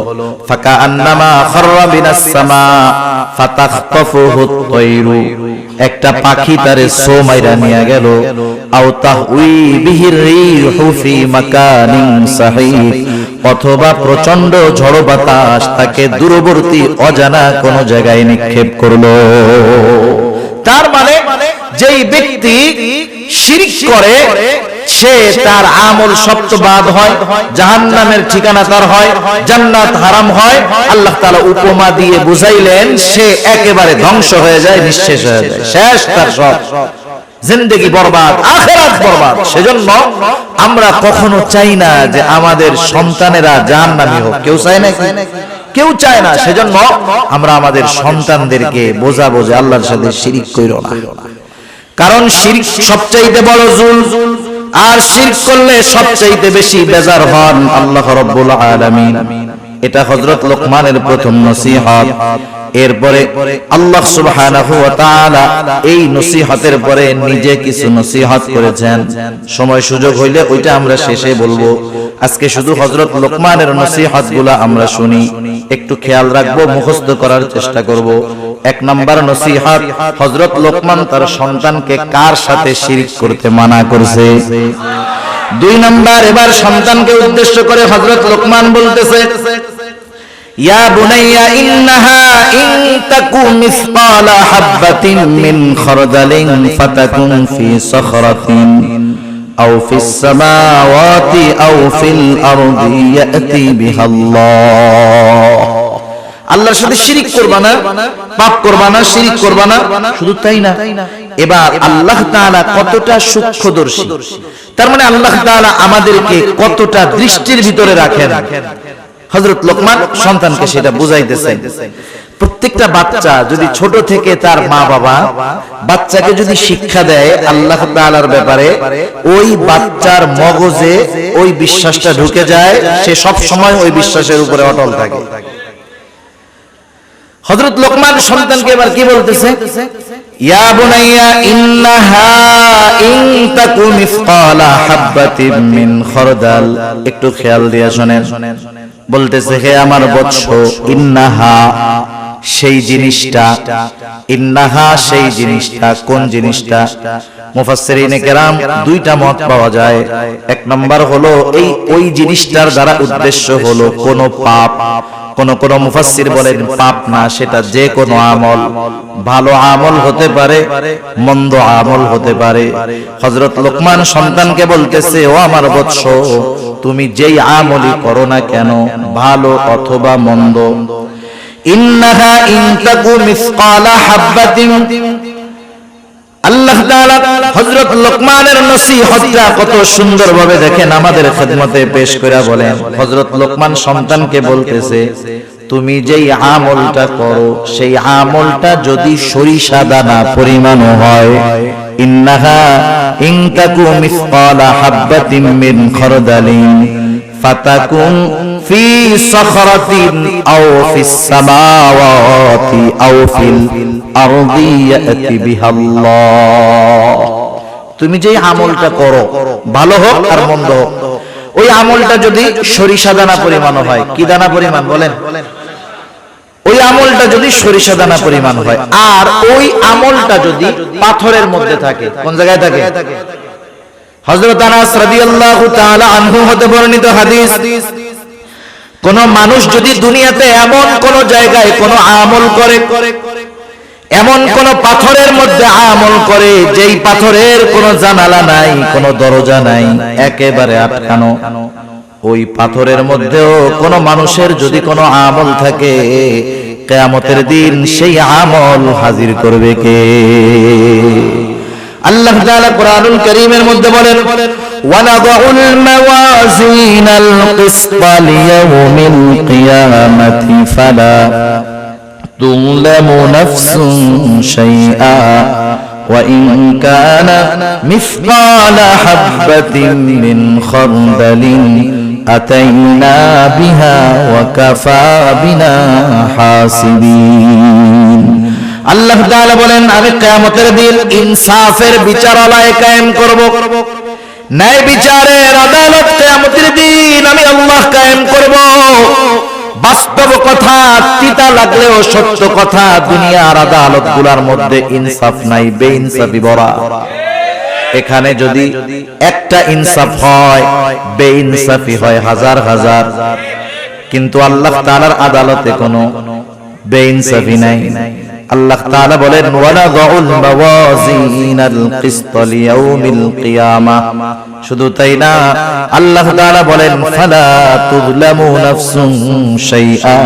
ফাকান্নামা খাররা মিনাস সামা ফাতাখতাফুহু আত-তায়রু, একটা পাখি তারে সো মাইরা নিয়ে গেল। আও তাহউই বিহির রিহু ফি মাকানিন সাহিক, অথবা প্রচন্ড ঝড় বাতাস তাকে দূরবর্তী অজানা কোন জায়গায় নিক্ষেপ করলো। তার মানে যেই ব্যক্তি শিরক করে সে তার আমল সপ্তবাদ হয়, জাহান্নামের ঠিকানা তার হয়, জান্নাত হারাম হয়। আল্লাহ তাআলা উপমা দিয়ে বুঝাইলেন সে একেবারে ধ্বংস হয়ে যায়, নিঃশেষ হয়ে যায়, শেষ তার সব, জিন্দেগি বরবাদ, আখিরাত বরবাদ। সেজন্য আমরা কখনো চাই না যে আমাদের সন্তানেরা জাহান্নামী হোক, কেউ চায় না, কেউ চায় না। সেজন্য আমরা আমাদের সন্তানদেরকে বোঝাবো যে আল্লাহর সাথে শিরক কইরো না, কারণ শিরক সবচাইতে বড় জুলম, আর শিরক করলে সবচাইতে বেশি বেজার হন আল্লাহ রাব্বুল আলামিন। এটা হযরত লোকমানের প্রথম নসিহত। এরপরে আল্লাহ সুবহানাহু ওয়া তাআলা এই নসিহতের পরে নিজে কিছু নসিহত করেছেন। সময় সুযোগ হইলে ওইটা আমরা শেষে বলবো। আজকে শুধু হযরত লোকমানের নসিহতগুলো আমরা শুনি, একটু খেয়াল রাখবো, মুখস্থ করার চেষ্টা করব। এক নাম্বার নসিহত, হযরত লোকমান তার সন্তানকে কার সাথে শিরক করতে মানা করেছে। দুই নাম্বার, এবার সন্তানকে উদ্দেশ্য করে হযরত লোকমান বলতেছে, ইয়া বুনাইয়া ইন্নাহা ইন তাকু মিসকালা হাববাতিন মিন খারদালিন ফাতাকুন ফি সাখরাতিন আও ফিস সামাওয়াতি আও ফিল আরদি ইয়াতি বিহাল্লাহ। আল্লাহর সাথে শিরক করবা না, পাপ করবা না, শিরক করবা না। শুধু তাই না, এবার আল্লাহ তাআলা কতটা সূক্ষ্মদর্শী, তার মানে আল্লাহ তাআলা আমাদেরকে কতটা দৃষ্টির ভিতরে রাখেন। হযরত লোকমান সন্তানকে সেটা বুঝাইতেছেন। প্রত্যেকটা বাচ্চা যদি ছোট থেকে তার মা বাবা বাচ্চাকে যদি শিক্ষা দেয় আল্লাহ তাআলার ব্যাপারে, ওই বাচ্চার মগজে ওই বিশ্বাসটা ঢুকে যায়, সে সব সময় ওই বিশ্বাসের উপরে অটল থাকে। হযরত লোকমান সন্তানকে এবার কি বলতেছে, ইয়া বুনাইয়া ইন্নাহা ইন তাকু মিসকালা হাববাতিন মিন খারদাল। একটু খেয়াল দিয়ে শুনেন, বলতেছে, হে আমার বৎস, ইন্নাহা সেই জিনিসটা, ইন্নাহা সেই জিনিসটা, কোন জিনিসটা? মুফাসসিরিনে কেরাম দুইটা মত পাওয়া যায়। এক নাম্বার হলো এই ওই জিনিসটার দ্বারা উদ্দেশ্য হলো কোন পাপ। কোন কোন মুফাসসির বলেন পাপ না, সেটা যে কোনো আমল, ভালো আমল হতে পারে, মন্দ আমল হতে পারে। হযরত লোকমান সন্তানকে বলতেছে, ও আমার বৎস, তুমি যেই আমলই করো না কেন, ভালো অথবা মন্দ, ইন্নাহা ইন তাকু মিসকালা হাববাতিন। আল্লাহ তাআলা হযরত লোকমানের নসিহতটা কত সুন্দরভাবে দেখেন আমাদের খেদমতে পেশ করে বলেন। হযরত লোকমান সন্তানকে বলতেছে, তুমি যেই আমলটা করো সেই আমলটা যদি সরিষা দানা পরিমাণ হয়, ইন্নাহা ইন তাকু মিসকালা হাববাতিন মিন খারদালিন ফাতাকুন ফি সাখরাতিন আও ফিস সামাওয়াতি আও ফিল আরদি ইয়াতি বিহাল্লাহ। তুমি যে আমলটা করো, ভালো হোক আর মন্দ হোক, ওই আমলটা যদি সরিষা দানা পরিমাণ হয়, কি দানা পরিমাণ বলেন? ওই আমলটা যদি সরিষা দানা পরিমাণ হয়, আর ওই আমলটা যদি পাথরের মধ্যে থাকে, কোন জায়গায় থাকে? হযরত আনাস রাদিয়াল্লাহু তাআলা আনহু হতে বর্ণিত হাদিস, কোন মানুষ যদি দুনিয়াতে এমন কোন জায়গায় কোন আমল করে, এমন কোন পাথরের মধ্যে আমল করে যেই পাথরের কোন জানালা নাই, কোন দরজা নাই, একেবারে আটকানো, ওই পাথরের মধ্যেও কোন মানুষের যদি কোন আমল থাকে, কিয়ামতের দিন সেই আমল হাজির করবে কে? আল্লাহ তাআলা কোরআনুল কারীমের মধ্যে বলেন ওয়ানাদাউল মাওয়াজিনাল কিসতা লিয়াউমিল কিয়ামাতি ফালা তুযলামু নাফসুন শাইআ ওয়া ইন কানা মিসকালা হাববাতিন মিন খারদালিন আতাইনা বিহা ওয়া কাফা বিনা হাসিবিন। আল্লাহ তাআলা বলেন আমি কিয়ামতের দিন ইনসাফের বিচারালয় কায়েম করব, ন্যায় বিচারের আদালত কিয়ামতের দিন আমি আল্লাহ কায়েম করব। বাস্তব কথা, তিতা লাগলেও সত্য কথা, দুনিয়ার আদালতগুলোর মধ্যে ইনসাফ নাই, বেইনসাফি ভরা। এখানে যদি একটা ইনসাফ হয়, বেইনসাফি হয় হাজার হাজার, কিন্তু আল্লাহ তাআলার আদালতে কোনো বেইনসাফি নাই। আল্লাহ তাআলা বলেন ওয়ানাদাউল মাওয়াজিনাল কিসতা লিয়াউমিল কিয়ামাহ, শুধু তাই না, আল্লাহ তাআলা বলেন ফালা তুযলামু নাফসুন শাইআ,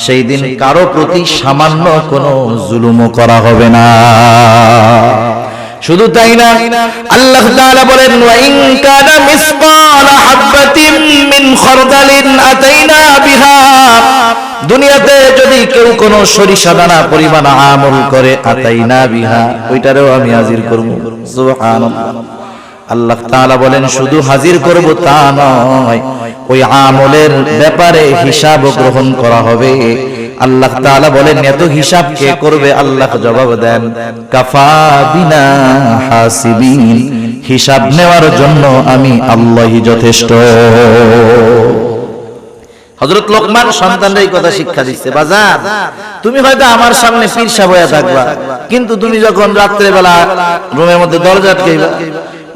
সেই দিন কারো প্রতি সামান্য কোনো জুলুমও করা হবে না। শুধু তাই না, আল্লাহ তাআলা বলেন ওয়া ইন কানা মিসকালা হাববাতিন মিন খারদালিন আতাইনা বিহা, দুনিয়াতে যদি কেউ কোনো সরিষা দানা পরিমাণ আমল করে আতাইনা বিহা, ওইটারও আমি হাজির করব। সুবহানাল্লাহ। আল্লাহ তাআলা বলেন শুধু হাজির করব তা নয়, ওই আমলের ব্যাপারে হিসাব গ্রহণ করা হবে। আল্লাহ তাআলা বলেন এত হিসাব কে করবে? আল্লাহ জবাব দেন কাফা বিনা হাসিবিন, হিসাব নেওয়ার জন্য আমি আল্লাহই যথেষ্ট। হযরত লোকমান সন্তানদের এই কথা শিক্ষা দিচ্ছে, বাজার তুমি হয়তো আমার সামনে পীর সাহেব হয়ে থাকবা, কিন্তু তুমি যখন রাত্রে বেলা রুমের মধ্যে দরজা আটকাইবা,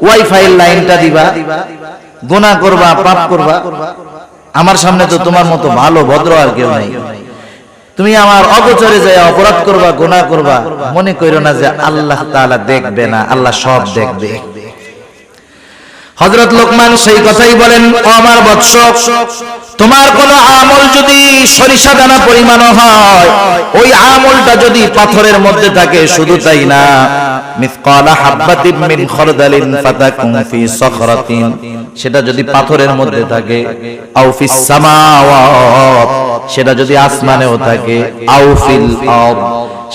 ওয়াইফাই লাইনটা দিবা, গুনাহ করবা, পাপ করবা, আমার সামনে তো তোমার মতো ভালো ভদ্র আর কেউ নাই। তুমি আমার অগোচরে যায় অপরাধ করবা, গুনাহ করবা, মনে কইরো না যে আল্লাহ তাআলা দেখবে না, আল্লাহ সব দেখবে। হযরত লোকমান সেই কথাই বলেন, ও আমার বৎস, তোমার কোন আমল যদি সরিষা দানা পরিমাণ হয়, ওই আমলটা যদি পাথরের মধ্যে থাকে, শুধু তাই না, মিসকালা হাববাতিন মিন খারদালিন ফাতাকুন ফি সখরাতিন, সেটা যদি পাথরের মধ্যে থাকে, আও ফিস সামাওয়াত, সেটা যদি আসমানেও থাকে, আও ফিল আরদ,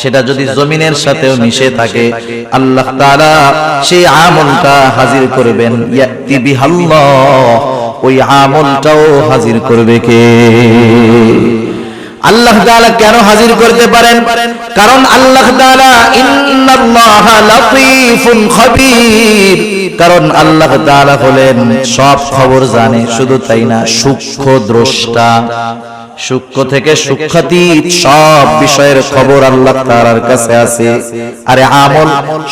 সেটা যদি জমিনের সাথেও মিশে থাকে, আল্লাহ তাআলা সেই আমলটা হাজির করবেন। ইয়াতি বিহাল্লাহ, ওই আমলটাও হাজির করবে কে? আল্লাহ তাআলা কেন হাজির করতে পারেন? কারণ আল্লাহ তাআলা ইন্নাল্লাহা লাতীফুন খাবীর, কারণ আল্লাহ তাআলা হলেন সব খবর জানে। শুধু তাই না, সূক্ষ্ম দ্রষ্টা, সূক্ষ্ম থেকে সূক্ষ্মাতীত সব বিষয়ের খবর আল্লাহ তাআলার কাছে আছে। আরে আমল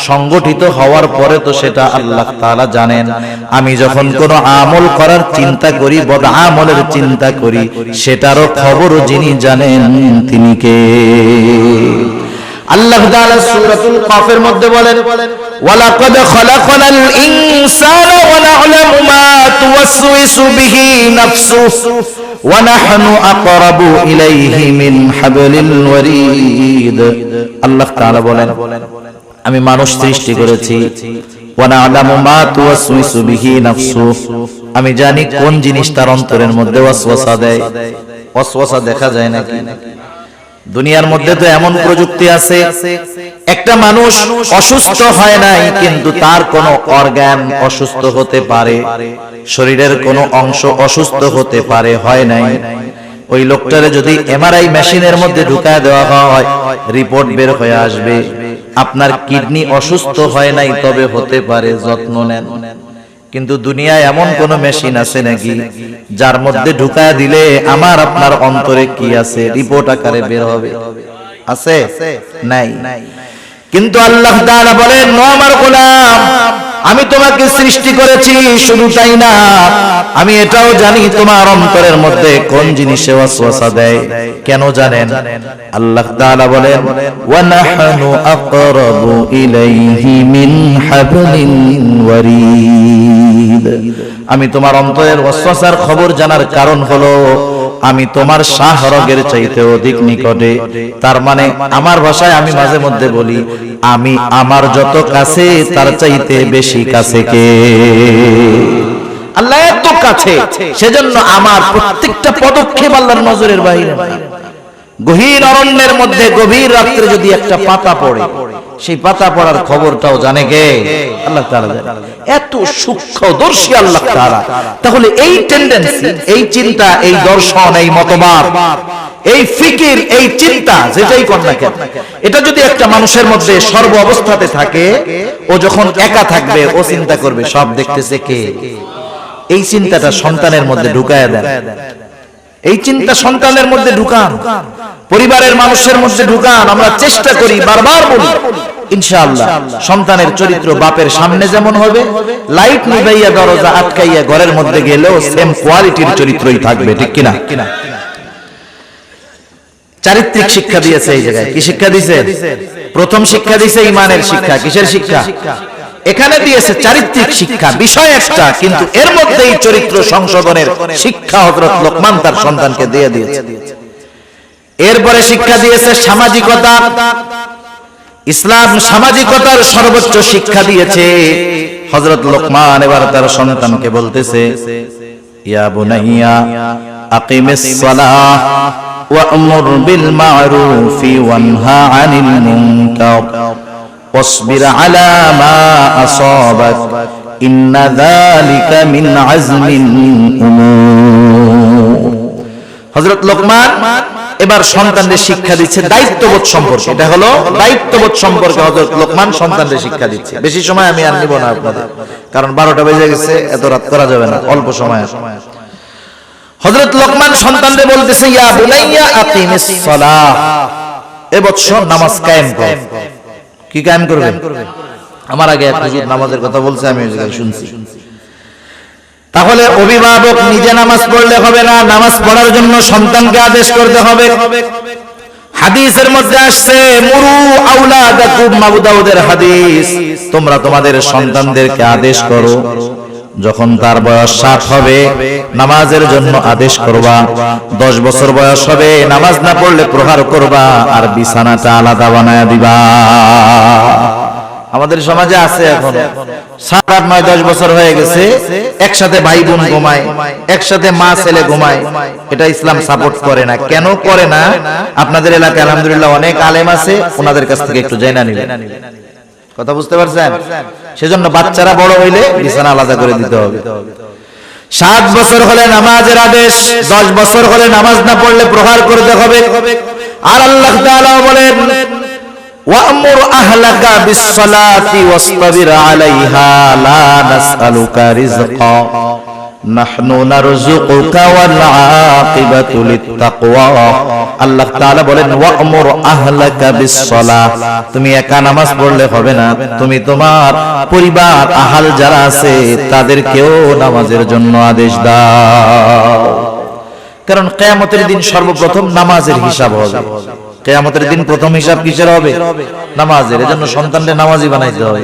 সংগঠিত হওয়ার পরে তো সেটা আল্লাহ তাআলা জানেন। আমি যখন কোনো আমল করার চিন্তা করি, বদ আমলের চিন্তা করি, সেটারও খবর যিনি জানেন তিনি কে? আল্লাহ তাআলা সূরাতুল কাফের মধ্যে বলেন ওয়ালাকাদ খালাকনাল ইনসানা ওয়া না'লামু মা তুওয়াসওয়িসু বিহি নাফসুহু ওয়া নাহনু আকরাবু ইলাইহি মিন হাবলিল ওয়ারিদ। আল্লাহ তাআলা বলেন আমি মানুষ সৃষ্টি করেছি, ওয়া না'লামু মা তুওয়াসওয়িসু বিহি নাফসুহু, আমি জানি কোন জিনিস তার অন্তরের মধ্যে ওয়াসওয়াসা দেয়। ওয়াসওয়াসা দেখা যায় নাকি? দুনিয়ার মধ্যে তো এমন প্রযুক্তি আছে, একটা মানুষ অসুস্থ হয় নাই, কিন্তু তার কোনো অর্গান অসুস্থ হতে পারে, শরীরের কোনো অংশ অসুস্থ হতে পারে, হয় নাই। ওই লোকটারে যদি এমআরআই মেশিনের মধ্যে ঢুকায় দেওয়া হয়, রিপোর্ট বের হয়ে আসবে আপনার কিডনি অসুস্থ হয় নাই, তবে হতে পারে, যত্ন নেন। কিন্তু দুনিয়ায় এমন কোন মেশিন আছে নাকি যার মধ্যে ঢুকায় দিলে আমার আপনার অন্তরে কি আছে রিপোর্ট আকারে বের হবে? আছে? নাই। কিন্তু আল্লাহ তাআলা বলেন, ও আমার গোলাম, আমি তোমাকে সৃষ্টি করেছি, শুধু তাই না, আমি এটাও জানি তোমার অন্তরের মধ্যে কোন জিনিসে ওয়াসওয়াসা দেয়। কেন জানেন? আল্লাহ তাআলা বলেন ওয়া নাহনু আকরাবু ইলাইহি মিন হাবলিল ওয়ারিদ। আমি তোমার অন্তরের ওয়াসওয়াসার খবর জানার কারণ হলো আমি তোমার শাহরগের চাইতে অধিক নিকটে। তার মানে আমার ভাষায় আমি মাঝে মধ্যে বলি, আমি আমার যত কাছে তার চাইতে বেশি কাছে কে? আল্লাহ এত কাছে, সেজন্য আমার প্রত্যেকটা পদক্ষেপ আল্লাহর নজরের বাইরে না। গহীন অরণ্যের মধ্যে গভীর রাত্রে যদি একটা পাতা পড়ে, সেই পাতা পড়ার খবরটাও জানে কে? আল্লাহ তাআলা জানে। এত সূক্ষ্মদর্শী আল্লাহ তাআলা। তাহলে এই টেন্ডেন্সি, এই চিন্তা, এই দর্শন, এই মতবাদ, এই ফিকির, এই চিন্তা যেটাই কর না কেন, এটা যদি একটা মানুষের মধ্যে সর্ব অবস্থাতে থাকে, ও যখন একা থাকবে ও চিন্তা করবে সব দেখতেছে কে? এই চিন্তাটা সন্তানের মধ্যে ঢুকায়া দেন। এই চিন্তা সন্তানের মধ্যে ঢুকান, পরিবারের মানুষের মধ্যে ঢুকান। আমরা চেষ্টা করি, বারবার বলি, ইনশাআল্লাহ সন্তানের চরিত্র বাপের সামনে যেমন হবে, লাইট নিভাইয়া দরজা আটকাইয়া ঘরের মধ্যে গেলেও সেম কোয়ালিটির চরিত্রই থাকবে। ঠিক কিনা? চারিত্রিক শিক্ষা দিয়েছে এই জায়গায়। কি শিক্ষা দিয়েছে? প্রথম শিক্ষা দিয়েছে ঈমানের শিক্ষা। কিসের শিক্ষা? এখানে দিয়েছে চারিত্রিক শিক্ষা, বিষয় একটা, কিন্তু এর মধ্যেই চরিত্র সংশোধনের শিক্ষা হযরত লোকমান তার সন্তানকে দিয়ে দিয়েছে। এরপরে শিক্ষা দিয়েছে সামাজিকতা। ইসলাম সামাজিকতার সর্বোচ্চ শিক্ষা দিয়েছে। হযরত লোকমান এবার তার সন্তানকে বলতেছে, ইয়া বুনাইয়া আকিমিস সালাহ ওয়া'মুর বিল মা'রুফি ওয়ানহা আনিল মুনকার ওয়াসবির আলা মা আসাবাক ইন্না যালিকা মিন আজমিল উমুর। হযরত লোকমান এবার সন্তানদের শিক্ষা দিচ্ছে দায়িত্ববোধ সম্পর্কে। এটা হলো দায়িত্ববোধ সম্পর্কে হযরত লোকমান সন্তানদের শিক্ষা দিচ্ছে। বেশি সময় আমি আর নিব না আপনাদের, কারণ 12টা বেজে গেছে, এত রাত করা যাবে না, অল্প সময়। হযরত লোকমান সন্তানদের বলতেছে, ইয়া বুনাইয়া আকিমিস সালাহ, এ বৎস নামাজ কায়েম কর। কি কায়েম করবেন? আমার আগে এক হুজুর নামাজের কথা বলছে, আমি ওই জায়গায় শুনছি। তাহলে অভিভাবক নিজে নামাজ পড়লে হবে না, নামাজ পড়ার জন্য সন্তানকে আদেশ করতে হবে। হাদিসের মধ্যে আসছে, মুরু আওলাদাকুম, আবু দাউদের হাদিস, তোমরা তোমাদের সন্তানদেরকে আদেশ করো, যখন তার বয়স 7 হবে নামাজের জন্য আদেশ করবা, 10 বছর বয়স হবে নামাজ না পড়লে প্রহার করবা, আর বিছানাটা আলাদা বানায়া দিবা। আমাদের সমাজে আছে এখন 7, 8, 9, 10 বছর হয়ে গেছে, একসাথে ভাই বোন ঘুমায়, একসাথে মা ছেলে ঘুমায়। এটা ইসলাম সাপোর্ট করে না। কেন করে না? আপনাদের এলাকায় আলহামদুলিল্লাহ অনেক আলেম আছে, ওনাদের কাছ থেকে একটু জেনে নিবেন। কথা বুঝতে পারছেন? সেজন্য বাচ্চারা বড় হইলে বিছানা আলাদা করে দিতে হবে। 7 বছর হলে নামাজের আদেশ, 10 বছর হলে নামাজ না পড়লে প্রহার করতে হবে। আর আল্লাহ তাআলা বলেন, ওয়া'মুর আহলাকা বিস-সালাতি ওয়াসতাবির আলাইহা লা নাসআলুকা রিজকা নাহনু নারযুকুকা ওয়াল আকিবাতু লিত-তাকওয়া। আল্লাহ তাআলা বলেন, ওয়া'মুর আহলাকা বিস-সালাহ, তুমি একা নামাজ পড়লে হবে না, তুমি তোমার পরিবার আহাল যারা আছে তাদেরকেও নামাজের জন্য আদেশ দাও। কারণ কিয়ামতের দিন সর্বপ্রথম নামাজের হিসাব হবে। কিয়ামতের দিন প্রথম হিসাব কিসের হবে? নামাজের। এজন্য সন্তানদের নামাজি বানাইতে হবে।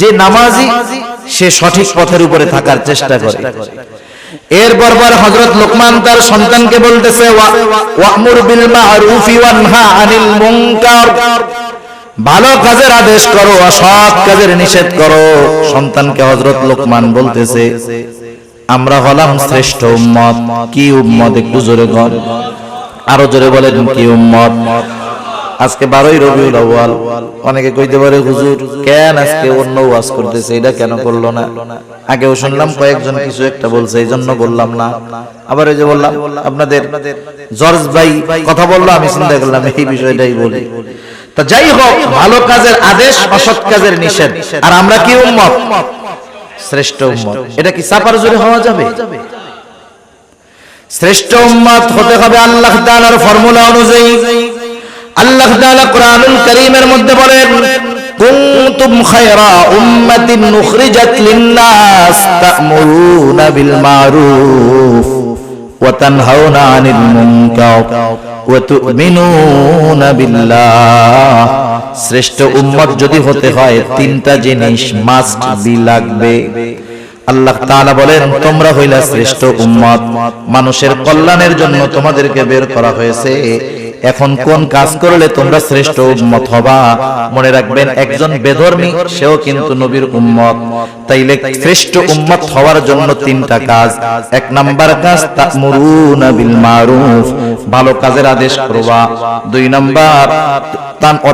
যে নামাজি সে সঠিক পথের উপরে থাকার চেষ্টা করে। এরপর হযরত লোকমান তার সন্তানকে বলতেছে, ওয়া'মুর বিল মা'রুফি ওয়ানহা আনিল মুনকার, ভালো কাজের আদেশ করো, অসৎ কাজের নিষেধ করো। সন্তানকে হযরত লোকমান বলতেছে, আমরা হলাম শ্রেষ্ঠ উম্মত। কি উম্মত? একটু জোরে বল, আরো জোরে বলেন, কি উম্মত? আজকে 12ই রবিউল আউয়াল। অনেকে কইতে পারে, হুজুর কেন আজকে অন্য ওয়াজ করতেছে, এটা কেন করলো না? আগেও শুনলাম কয়েকজন কিছু একটা বলছে, এই জন্য বললাম না। আবার এই যে বললাম, আপনাদের জর্জ ভাই কথা বললো, আমি চিন্তা করলাম এই বিষয়টাই বলি। তা যাই হোক, ভালো কাজের আদেশ, অসৎ কাজের নিষেধ। আর আমরা কি উম্মত? শ্রেষ্ঠ উম্মত। এটা কি চাপার জোরে হওয়া যাবে? শ্রেষ্ঠ উম্মত হতে হবে আল্লাহ তাআলার ফর্মুলা অনুযায়ী। আল্লাহ তাআলা কোরআনুল কারীমের মধ্যে বলেন, কুনতুম খায়রা উম্মাতিন উখরিজাত লিন-নাস তা'মুরুনা বিল মা'রুফ ওয়া তানহাউনা আনিল মুনকার ওয়া তু'মিনুনা বিল্লাহ। শ্রেষ্ঠ উম্মত যদি হতে হয় 3টা জিনিস মাস্ট বি লাগবে। আল্লাহ তাআলা বলেন তোমরা হইলা শ্রেষ্ঠ উম্মত, মানুষের কল্যাণের জন্য তোমাদেরকে বের করা হয়েছে। এখন কোন কাজ করলে তোমরা শ্রেষ্ঠ উম্মত হবা? মনে রাখবেন একজন বেধর্মী সেও কিন্তু নবীর উম্মত। তাইলে শ্রেষ্ঠ উম্মত হওয়ার জন্য তিনটা কাজ। এক নাম্বার কাজ তা'মুরুনা বিল মারুফ, ভালো কাজের আদেশ করবা। দুই নাম্বার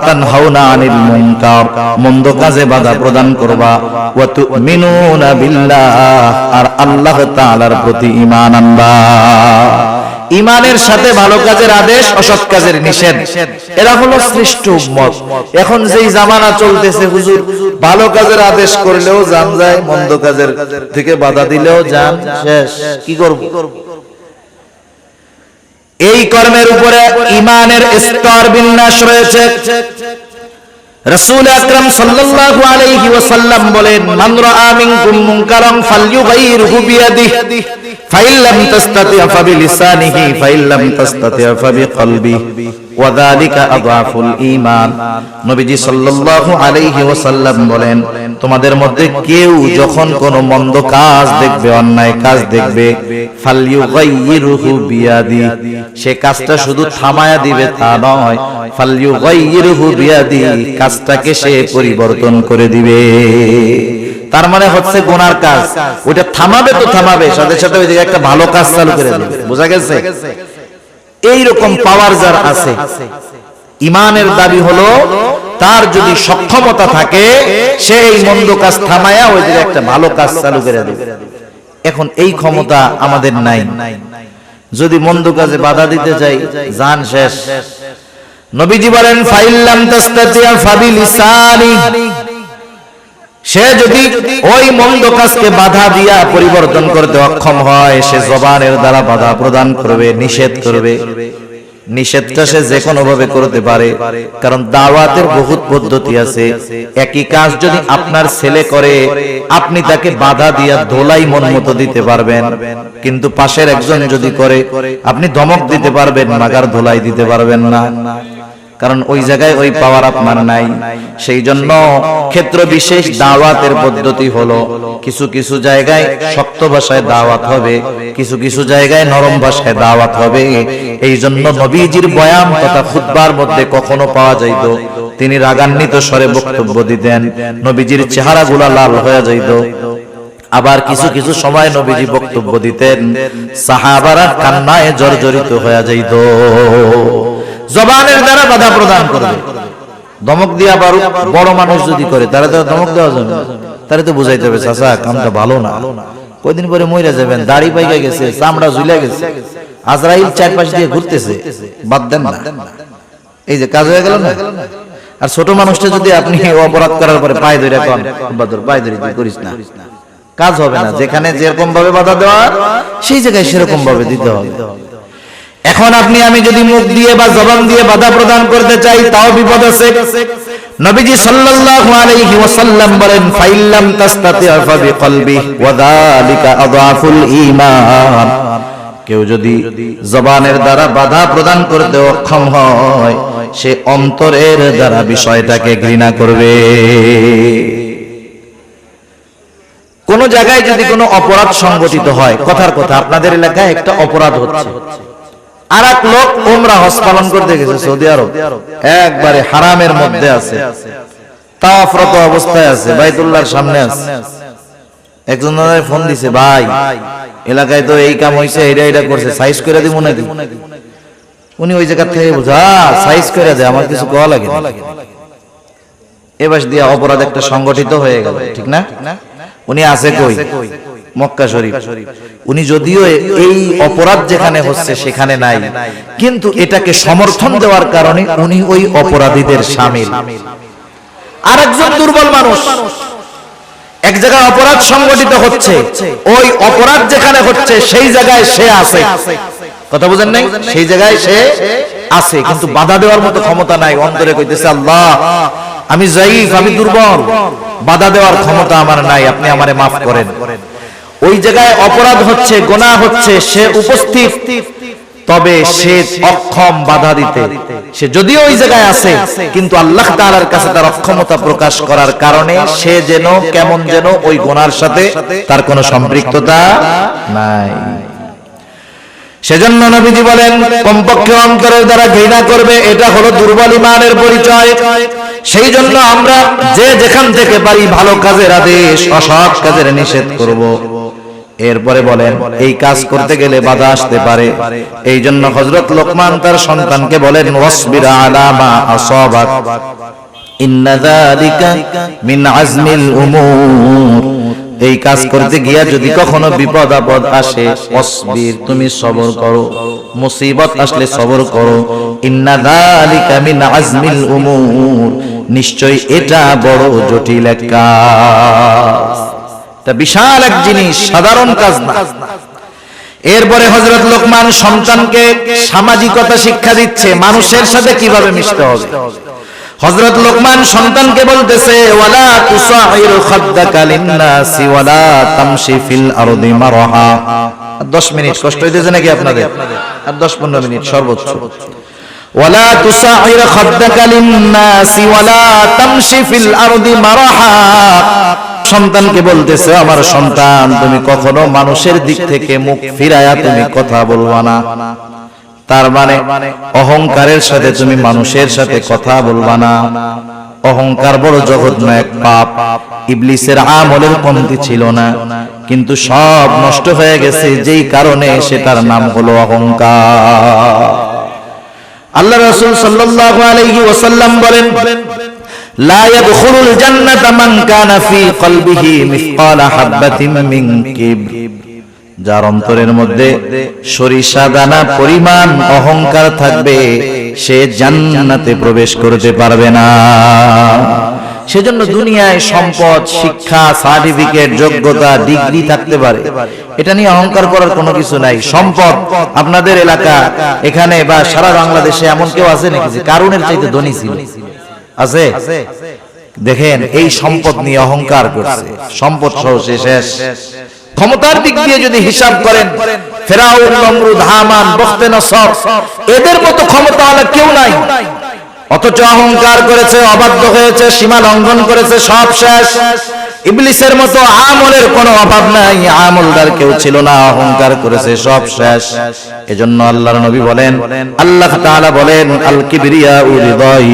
তানহাউনা আনিল মুনকার, মন্দ কাজে বাধা প্রদান করবা। ওয়া তু'মিনুনা বিল্লাহ, আর আল্লাহ তাআলার প্রতি ঈমান আনবা। ঈমানের সাথে ভালো কাজের আদেশ, অসৎ কাজের নিষেধ, এরা হলো শ্রেষ্ঠ উম্মত। এখন যেই জামানা চলতেছে হুজুর, ভালো কাজের আদেশ করলেও জান যায়, মন্দ কাজের থেকে বাধা দিলেও জান শেষ। কি করব? এই কর্মের উপরে ঈমানের স্তর বিন্যাস রয়েছে। রাসূল আকরাম সাল্লাল্লাহু আলাইহি ওয়াসাল্লাম বলেন, মান রাআ মিনকুম মুনকারান ফালইউগাইরহু বিয়াদিহি ফাইন লাম তাসতাতি ফাবিলিসানিহি ফাইন লাম তাসতাতি ফাবিকলবিহি ওয়া যালিকা আযআফুল ঈমান। নবীজি সাল্লাল্লাহু আলাইহি ওয়াসাল্লাম বলেন, তোমাদের মধ্যে কেউ যখন কোনো মন্দ কাজ দেখবে, অন্যায় কাজ দেখবে, ফালইউগাইরহু বিয়াদিহি, সে কাজটা শুধু থামায়া দিবে তা নয়, ফালইউগাইরহু বিয়াদিহি, কাজটাকে সে পরিবর্তন করে দিবে। তার মানে হচ্ছে গুনার কাজ, ওটা থামাবে তো থামাবে, সাথে সাথে ওই দিকে একটা ভালো কাজ চালু করে দিবে। বোঝা গেছে? এইরকম পাওয়ার যার আছে, ঈমানের দাবি হলো তার যদি সক্ষমতা থাকে, সে এই মন্দ কাজ থামায়া ওই দিকে একটা ভালো কাজ চালু করে দিবে। এখন এই ক্ষমতা আমাদের নাই। যদি মন্দ কাজে বাধা দিতে যাই, জান শেষ। নবীজি বলেন, ফাইন লাম তাসতাতি ফাবিলিসানিহি, সে যদি ওই মন্দ কাজকে বাধা দিয়া পরিবর্তন করতে অক্ষম হয়, সে জবানের দ্বারা বাধা প্রদান করবে, নিষেধ করবে। নিষেধটা সে যে কোনো ভাবে করতে পারে, কারণ দাওয়াতের বহুত পদ্ধতি আছে। একই কাজ যদি আপনার ছেলে করে, আপনি তাকে বাধা দিয়া ধোলাই মন মতো দিতে পারবেন, কিন্তু পাশের একজন যদি করে, আপনি ধমক দিতে পারবেন, মাগার ধোলাই দিতে পারবেন না, কারণ ওই জায়গায় ওই পাওয়ার আপনার নাই। সেই জন্য ক্ষেত্র বিশেষ দাওয়াতের পদ্ধতি হলো, কিছু কিছু জায়গায় শক্ত ভাষায় দাওয়াত হবে, কিছু কিছু জায়গায় নরম ভাষায় দাওয়াত হবে। এই জন্য নবীজির বয়ান তথা খুতবার মধ্যে কখনো পাওয়া যাইত তিনি রাগান্বিত স্বরে বক্তব্য দিতেন, নবীজির চেহারাগুলা লাল হয়ে যাইত। আবার কিছু কিছু সময় নবীজি বক্তব্য দিতেন, সাহাবারা কান্নায় জর্জরিত হয়ে যাইত। জবানের দ্বারা বাধা প্রদান করবে। ধমক দিয়া বড় মানুষ যদি করে, তারা তো ধমক দেওয়া যাবে না, তারা তো বুঝাইতে হবে, চাচা কামটা ভালো না, কয়দিন পরে মইরা যাবেন, দাড়ি পাইকা গেছে, চামড়া ঝুলে গেছে, আজরাইল চারপাশ দিয়ে ঘুরতেছে, বাদ দেন না, এই যে কাজ হয়ে গেল না। আর ছোট মানুষটা যদি আপনি অপরাধ করার পরে পায়ে ধরে কন, বাদর পায়ে ধরে তুই করিস না, কাজ হবে না। যেখানে যেরকম ভাবে বাধা দেওয়া, সেই জায়গায় সেরকম ভাবে দিতে হবে। এখন আপনি আমি যদি মুখ দিয়ে বা জবান দিয়ে বাধা প্রদান করতে চাই, তাও বিপদ আছে। নবীজি সাল্লাল্লাহু আলাইহি ওয়াসাল্লাম বলেন, ফাইন লাম তাসতাতি ফাবিকলবিহি ওয়া যালিকা আযআফুল ঈমান। কেউ যদি জবানের দ্বারা বাধা প্রদান করতে অক্ষম হয়, সে অন্তরের দ্বারা বিষয়টাকে ঘৃণা করবে। কোন জায়গায় যদি কোনো অপরাধ সংগঠিত হয়, কথার কথা আপনাদের এলাকায় একটা অপরাধ হচ্ছে, আর এক লোক উমরা হজ পালন করতে গেছে সৌদি আরব, একবারে হারামের মধ্যে আছে, তাওয়াফরত অবস্থায় আছে, বাইতুল্লাহর সামনে আছে। একজন ফোন দিছে, ভাই এলাকায় তো এই কাম হইছে, এটা করছে, সাইজ করে দিব নাকি? উনি ওই জায়গা থেকে বুঝা সাইজ করে দেয়, আমার কিছু কওয়া লাগে না। এবার দিয়া অপরাধ একটা সংগঠিত হয়ে গেল, ঠিক না? উনি আছে কই? মক্কা শরীফ। উনি যদিও এই অপরাধ যেখানে হচ্ছে সেখানে নাই, কিন্তু এটাকে সমর্থন দেওয়ার কারণে উনি ওই অপরাধীদের শামিল। আরেকজন দুর্বল মানুষ, এক জায়গায় অপরাধ সংগঠিত হচ্ছে, ওই অপরাধ যেখানে হচ্ছে সেই জায়গায় সে আছে। কথা বুঝেন নাই? সেই জায়গায় সে আছে, কিন্তু বাধা দেওয়ার মতো ক্ষমতা নাই। অন্তরে কইতেছে, আল্লাহ আমি যাইফ, আমি দুর্বল, বাধা দেওয়ার ক্ষমতা আমার নাই, আপনি আমারে মাফ করেন। ওই জায়গায় অপরাধ হচ্ছে, গুনাহ হচ্ছে, সে উপস্থিত, তবে সে অক্ষম বাধা দিতে, সে যদিও ওই জায়গায় আছে কিন্তু আল্লাহ তাআলার কাছে তার অক্ষমতা প্রকাশ করার কারণে সে যেন কেমন যেন ওই গুনার সাথে তার কোনো সম্পৃক্ততা নাই। সেজন্য নবীজি বলেন কমপক্ষে অন্তরের দ্বারা ঘৃণা করবে, এটা হলো দুর্বল ঈমানের পরিচয়। সেই জন্য আমরা যে যেখান থেকে পারি ভালো কাজের আদেশ, অসৎ কাজের নিষেধ করব। এরপরে বলেন এই কাজ করতে গেলে বাধা আসতে পারে, এই জন্য হযরত লোকমান তার সন্তানকে বলেন ওয়াসবির আলা মা আসাবাক ইন্না যালিকা মিন আজমিল উমুর। এই কাজ করতে গিয়া যদি কখনো বিপদ আপদ আসে, ওয়াসবির তুমি সবর করো, মুসিবত আসলে সবর করো, ইন্না যালিকা মিন আজমিল উমুর, নিশ্চয় এটা বড় জটিল এক কাজ, তা বিশাল এক জিনিস, সাধারণ কাজ না। এরপরে হযরত লোকমান সন্তানকে সামাজিকতা শিক্ষা দিচ্ছে, মানুষের সাথে কিভাবে মিশতে হবে। হযরত লোকমান সন্তানকে বলতেছে ওয়ালা তুসাইর খাদ্দাকা লিন্নাসি ওয়ালা তামশি ফিল আরদি মারহা। 10 মিনিট কষ্ট হইতেছে নাকি আপনাদের? আর 10-15 মিনিট সর্বোচ্চ। ওয়ালা তুসাইর খাদ্দাকা লিন্নাসি ওয়ালা তামশি ফিল আরদি মারহা। সন্তানকে বলতেছে আমার সন্তান তুমি কখনো মানুষের দিক থেকে মুখ ফিরায়া তুমি কথা বলবা না, তার মানে অহংকারের সাথে তুমি মানুষের সাথে কথা বলবা না। অহংকার বড় জঘন্য এক পাপ। ইবলিসের আমলের কমতি ছিল না, কিন্তু সব নষ্ট হয়ে গেছে যেই কারণে সেটার নাম হলো অহংকার। আল্লাহ রাসূল সাল্লাল্লাহু আলাইহি ওয়াসাল্লাম বলেন লা ইয়াদখুলুল জান্নাতা মান কানা ফি কলবিহি মিসকালা হাববাতিন মিন কিবর। যার অন্তরের মধ্যে সরিষা দানা পরিমাণ অহংকার থাকবে সে জান্নাতে প্রবেশ করতে পারবে না। সেজন্য দুনিয়ায় সম্পদ, শিক্ষা, সার্টিফিকেট, যোগ্যতা, ডিগ্রি থাকতে পারে, এটা নিয়ে অহংকার করার কোনো কিছু নাই। সম্পদ আপনাদের এলাকা এখানে বা সারা বাংলাদেশে এমন কেউ আছে নাকি যে কারুনের চাইতে ধনী ছিল? আছে? দেখেন এই সম্পদ নিয়ে অহংকার করছে, সম্পদ সহ সে শেষ। ক্ষমতার দিক দিয়ে যদি হিসাব করেন ফেরাউন, নমরুদ, হামান, বখতেনসর এদের মতো ক্ষমতাওয়ালা কেউ নাই, অথচ অহংকার করেছে, অবাধ্য হয়েছে, সীমা লঙ্ঘন করেছে, সব শেষ। ইবলিসের মতো আমলের কোনো অভাব নাই, আমলদার কেউ ছিল না, অহংকার করেছে, সব শেষ। এজন্য আল্লাহর নবী বলেন, আল্লাহ তাআলা বলেন আল কিবরিয়া রিদাই,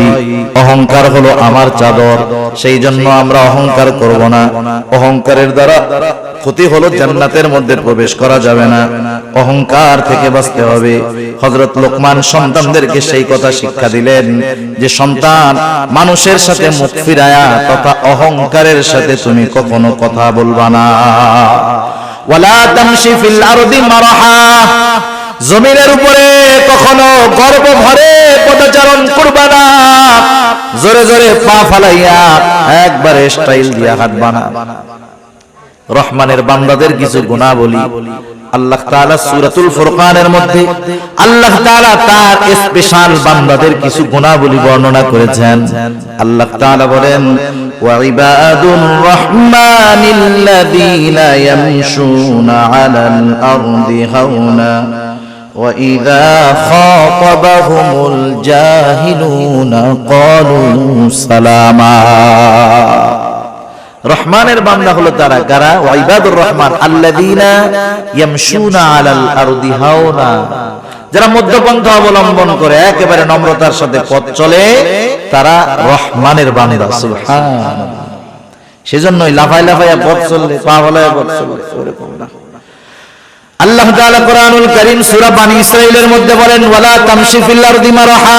অহংকার হলো আমার চাদর। সেই জন্য আমরা অহংকার করব না। অহংকারের দ্বারা ক্ষতি হলো জান্নাতের মধ্যে প্রবেশ করা যাবে না, অহংকার থেকে বাঁচতে হবে। হযরত লোকমান সন্তানদেরকে সেই কথা শিক্ষা দিলেন যে সন্তান মানুষের সাথে মুখ ফিরায়া তথা অহংকারের সাথে তুমি কখনো কথা বলবা না। ওয়ালা তামশি ফিল আরদি মারহা, জমিনের উপরে কখনো গর্ব ভরে পদচারণ করবা না, জোরে জোরে পা ফালাইয়া একবারে স্টাইল দিয়া হাঁটবা না। রহমানের বান্দাদের কিছু গুণাবলী আল্লাহ তাআলা সূরাতুল ফুরকানের মধ্যে আল্লাহ তাআলা তার স্পেশাল বান্দাদের কিছু গুণাবলী বর্ণনা করেছেন। আল্লাহ তাআলা বলেন ওয়া ইবাদুর রহমানিল্লাযীনা ইয়ামশুনা আলাল আরদি হাওনা ওয়া ইযা খাতাবাহুমুল জাহিলুনা ক্বালু সালামা। রহমানের বান্দা হলো তারা কারা? ওয়া ইবাদুর রহমান আল্লাযীনা ইয়ামশুনা আলাল আরদি হাওনা, যারা মধ্যপন্থা অবলম্বন করে একেবারে নম্রতার সাথে পথ চলে, তারা রহমানের বান্দা। সুবহানাল্লাহ। সেজন্যই লাফায় লাফায় পথ চললে, পা ফলায় পথ চললে ওরকম না। আল্লাহ তাআলা কোরআনুল কারীম সূরা বনী ইসরাঈলের মধ্যে বলেন ওয়ালা তামশি ফিল আরদি মারহা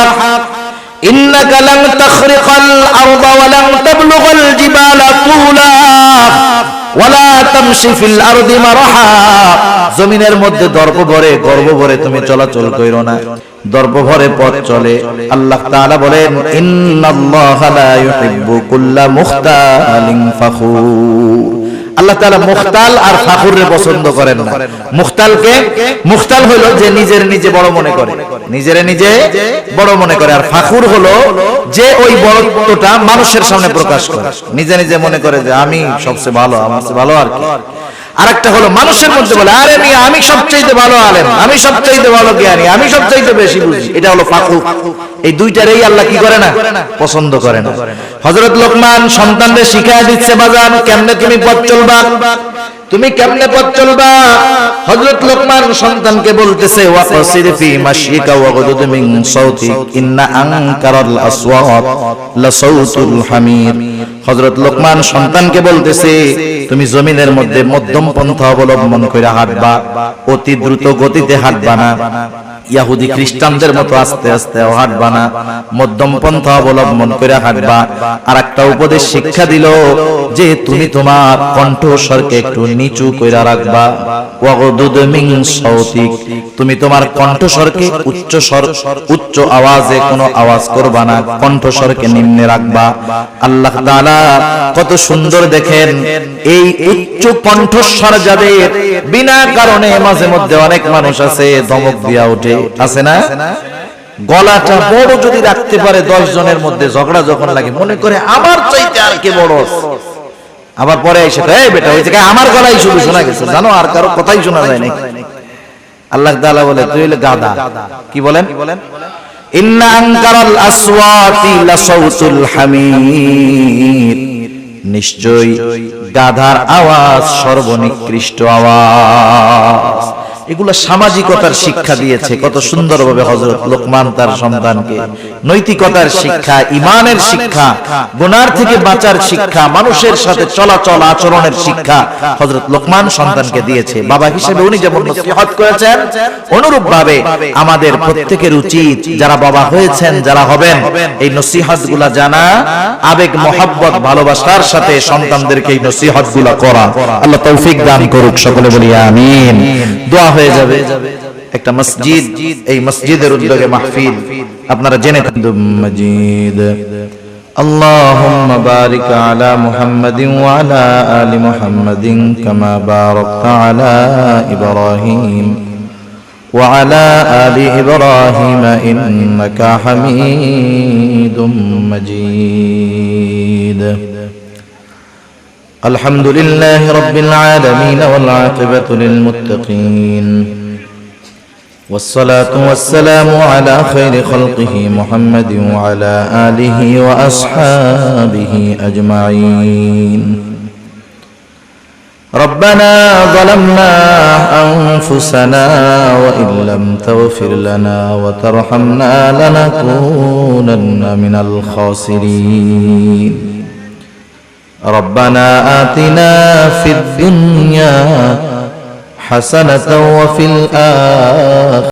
ইন্নাকা লান তাখরিকাল আরদা ওয়া লান তাবলুগাল জিবালা তুলা ওয়ালা তামশি ফিল আরদি মারহা। জমিনের মধ্যে দর্প ভরে, গর্ব ভরে তুমি চলাচল কইরো না, দর্প ভরে পথ চলে। আল্লাহ তাআলা বলেন ইন্নাল্লাহা লা ইউহিব্বু কুল্লা মুখতালিন ফাখুর। আল্লাহ তাআলা মুখতাল আর ফাখুররে পছন্দ করেন না। মুখতাল হলো যে নিজে বড় মনে করে, নিজেরে নিজে বড় মনে করে, আর ফাখুর হলো যে ওই বড়ত্বটা মানুষের সামনে প্রকাশ করে, নিজে মনে করে যে আমি সবচেয়ে ভালো, আমার চেয়ে ভালো আর কি। আরেকটা হলো মানুষের মধ্যে বলে আরে মিয়া আমি সবচেয়ে ভালো আলেম, আমি সবচেয়ে ভালো জ্ঞানী, আমি সবচেয়ে বেশি বুঝি, এটা হলো ফাকুক। এই দুইটারই আল্লাহ কি করে না? পছন্দ করে না। হযরত লোকমান সন্তানদের শিখায় দিচ্ছে বাজান কেমনে তুমি পথ চলবা, তুমি কেমনে পথ চলবা। হযরত লোকমান সন্তানকে বলতেছে ওয়াকসির ফি মাশিকা ওয়াগদুদ মিন সাউতিক ইন্না আনকারাল আসওয়াত লাসাউতুল হামির। হযরত লোকমান সন্তানকে বলতেছে তুমি জমিনের মধ্যে মধ্যম পন্থা অবলম্বন করে হাঁটবা, অতি দ্রুত গতিতে হাঁটবা না, ইহুদি খ্রিস্টানদের মতো আস্তে আস্তে হাঁটবা না, মধ্যম পন্থা অবলম্বন করে হাঁটবা। আর একটা উপদেশ শিক্ষা দিল যে তুমি তোমার কণ্ঠস্বরকে একটু নিচু কইরা রাখবা। ওয়াগদুদ মিন সাউতিক, তুমি তোমার কণ্ঠস্বরকে উচ্চ আওয়াজে কোনো আওয়াজ করবা না, কণ্ঠস্বরকে নিম্নে রাখবা। আল্লাহ তাআলা কত সুন্দর দেখেন এই উচ্চ কণ্ঠস্বর যাদের, বিনা কারণে মাঝে মধ্যে অনেক মানুষ আছে ধমক দিয়া ওঠে, আছে না? গলাটা বড় যদি রাখতে পারে 10 জনের মধ্যে ঝগড়া যখন লাগে মনে করে আমার চাইতে আর কে বড়, আবার পরে এসে এই বেটা ওই জায়গায় আমার গলাই শুধু শোনা গেছে, জানো আর কারো কথাই শোনা যায় না। আল্লাহ তাআলা বলে তুই হলে গাধা। কি বলেন? ইন্না আনকারাল আসওয়াতি লাসাউতুল হামির, নিশ্চয় গাধার আওয়াজ সর্বনিকৃষ্ট আওয়াজ। এগুলো সামাজিকতার শিক্ষা দিয়েছে কত সুন্দরভাবে হযরত লোকমান তার সন্তানকে। নৈতিকতার শিক্ষা, ঈমানের শিক্ষা, গুনার থেকে বাঁচার শিক্ষা, মানুষের সাথে চলাচল আচরণের শিক্ষা হযরত লোকমান সন্তানকে দিয়েছে। বাবা হিসেবে উনি যেমন নসিহত করেছেন, অনুরূপ ভাবে আমাদের প্রত্যেকের উচিত যারা বাবা হয়েছেন, যারা হবেন, এই নসিহতগুলো জানা, আবেগ মহব্বত ভালোবাসার সাথে সন্তানদেরকে এই নসিহতগুলো করা। আল্লাহ তৌফিক দান করুক, সকলে বলি আমিন। দোয়া হয়ে যাবে। একটা মসজিদ, এই মসজিদের উদ্যোগে মাহফিল আপনারা জেনে মজিদ। আল্লাহুম্মা বারিক আলা মুহাম্মাদিন ওয়া আলা আলি মুহাম্মাদিন কামা বারাকতা আলা ইব্রাহিম ওয়া আলা আলি ইব্রাহিম ইন্নাকা হামিদুম মাজিদ। الحمد لله رب العالمين والعاقبة للمتقين والصلاة والسلام على خير خلقه محمد وعلى آله وأصحابه أجمعين. ربنا ظلمنا أنفسنا وإن لم تغفر لنا وترحمنا لنكونن من الخاسرين. ربنا آتنا في الدنيا حسنة وفي الآخرة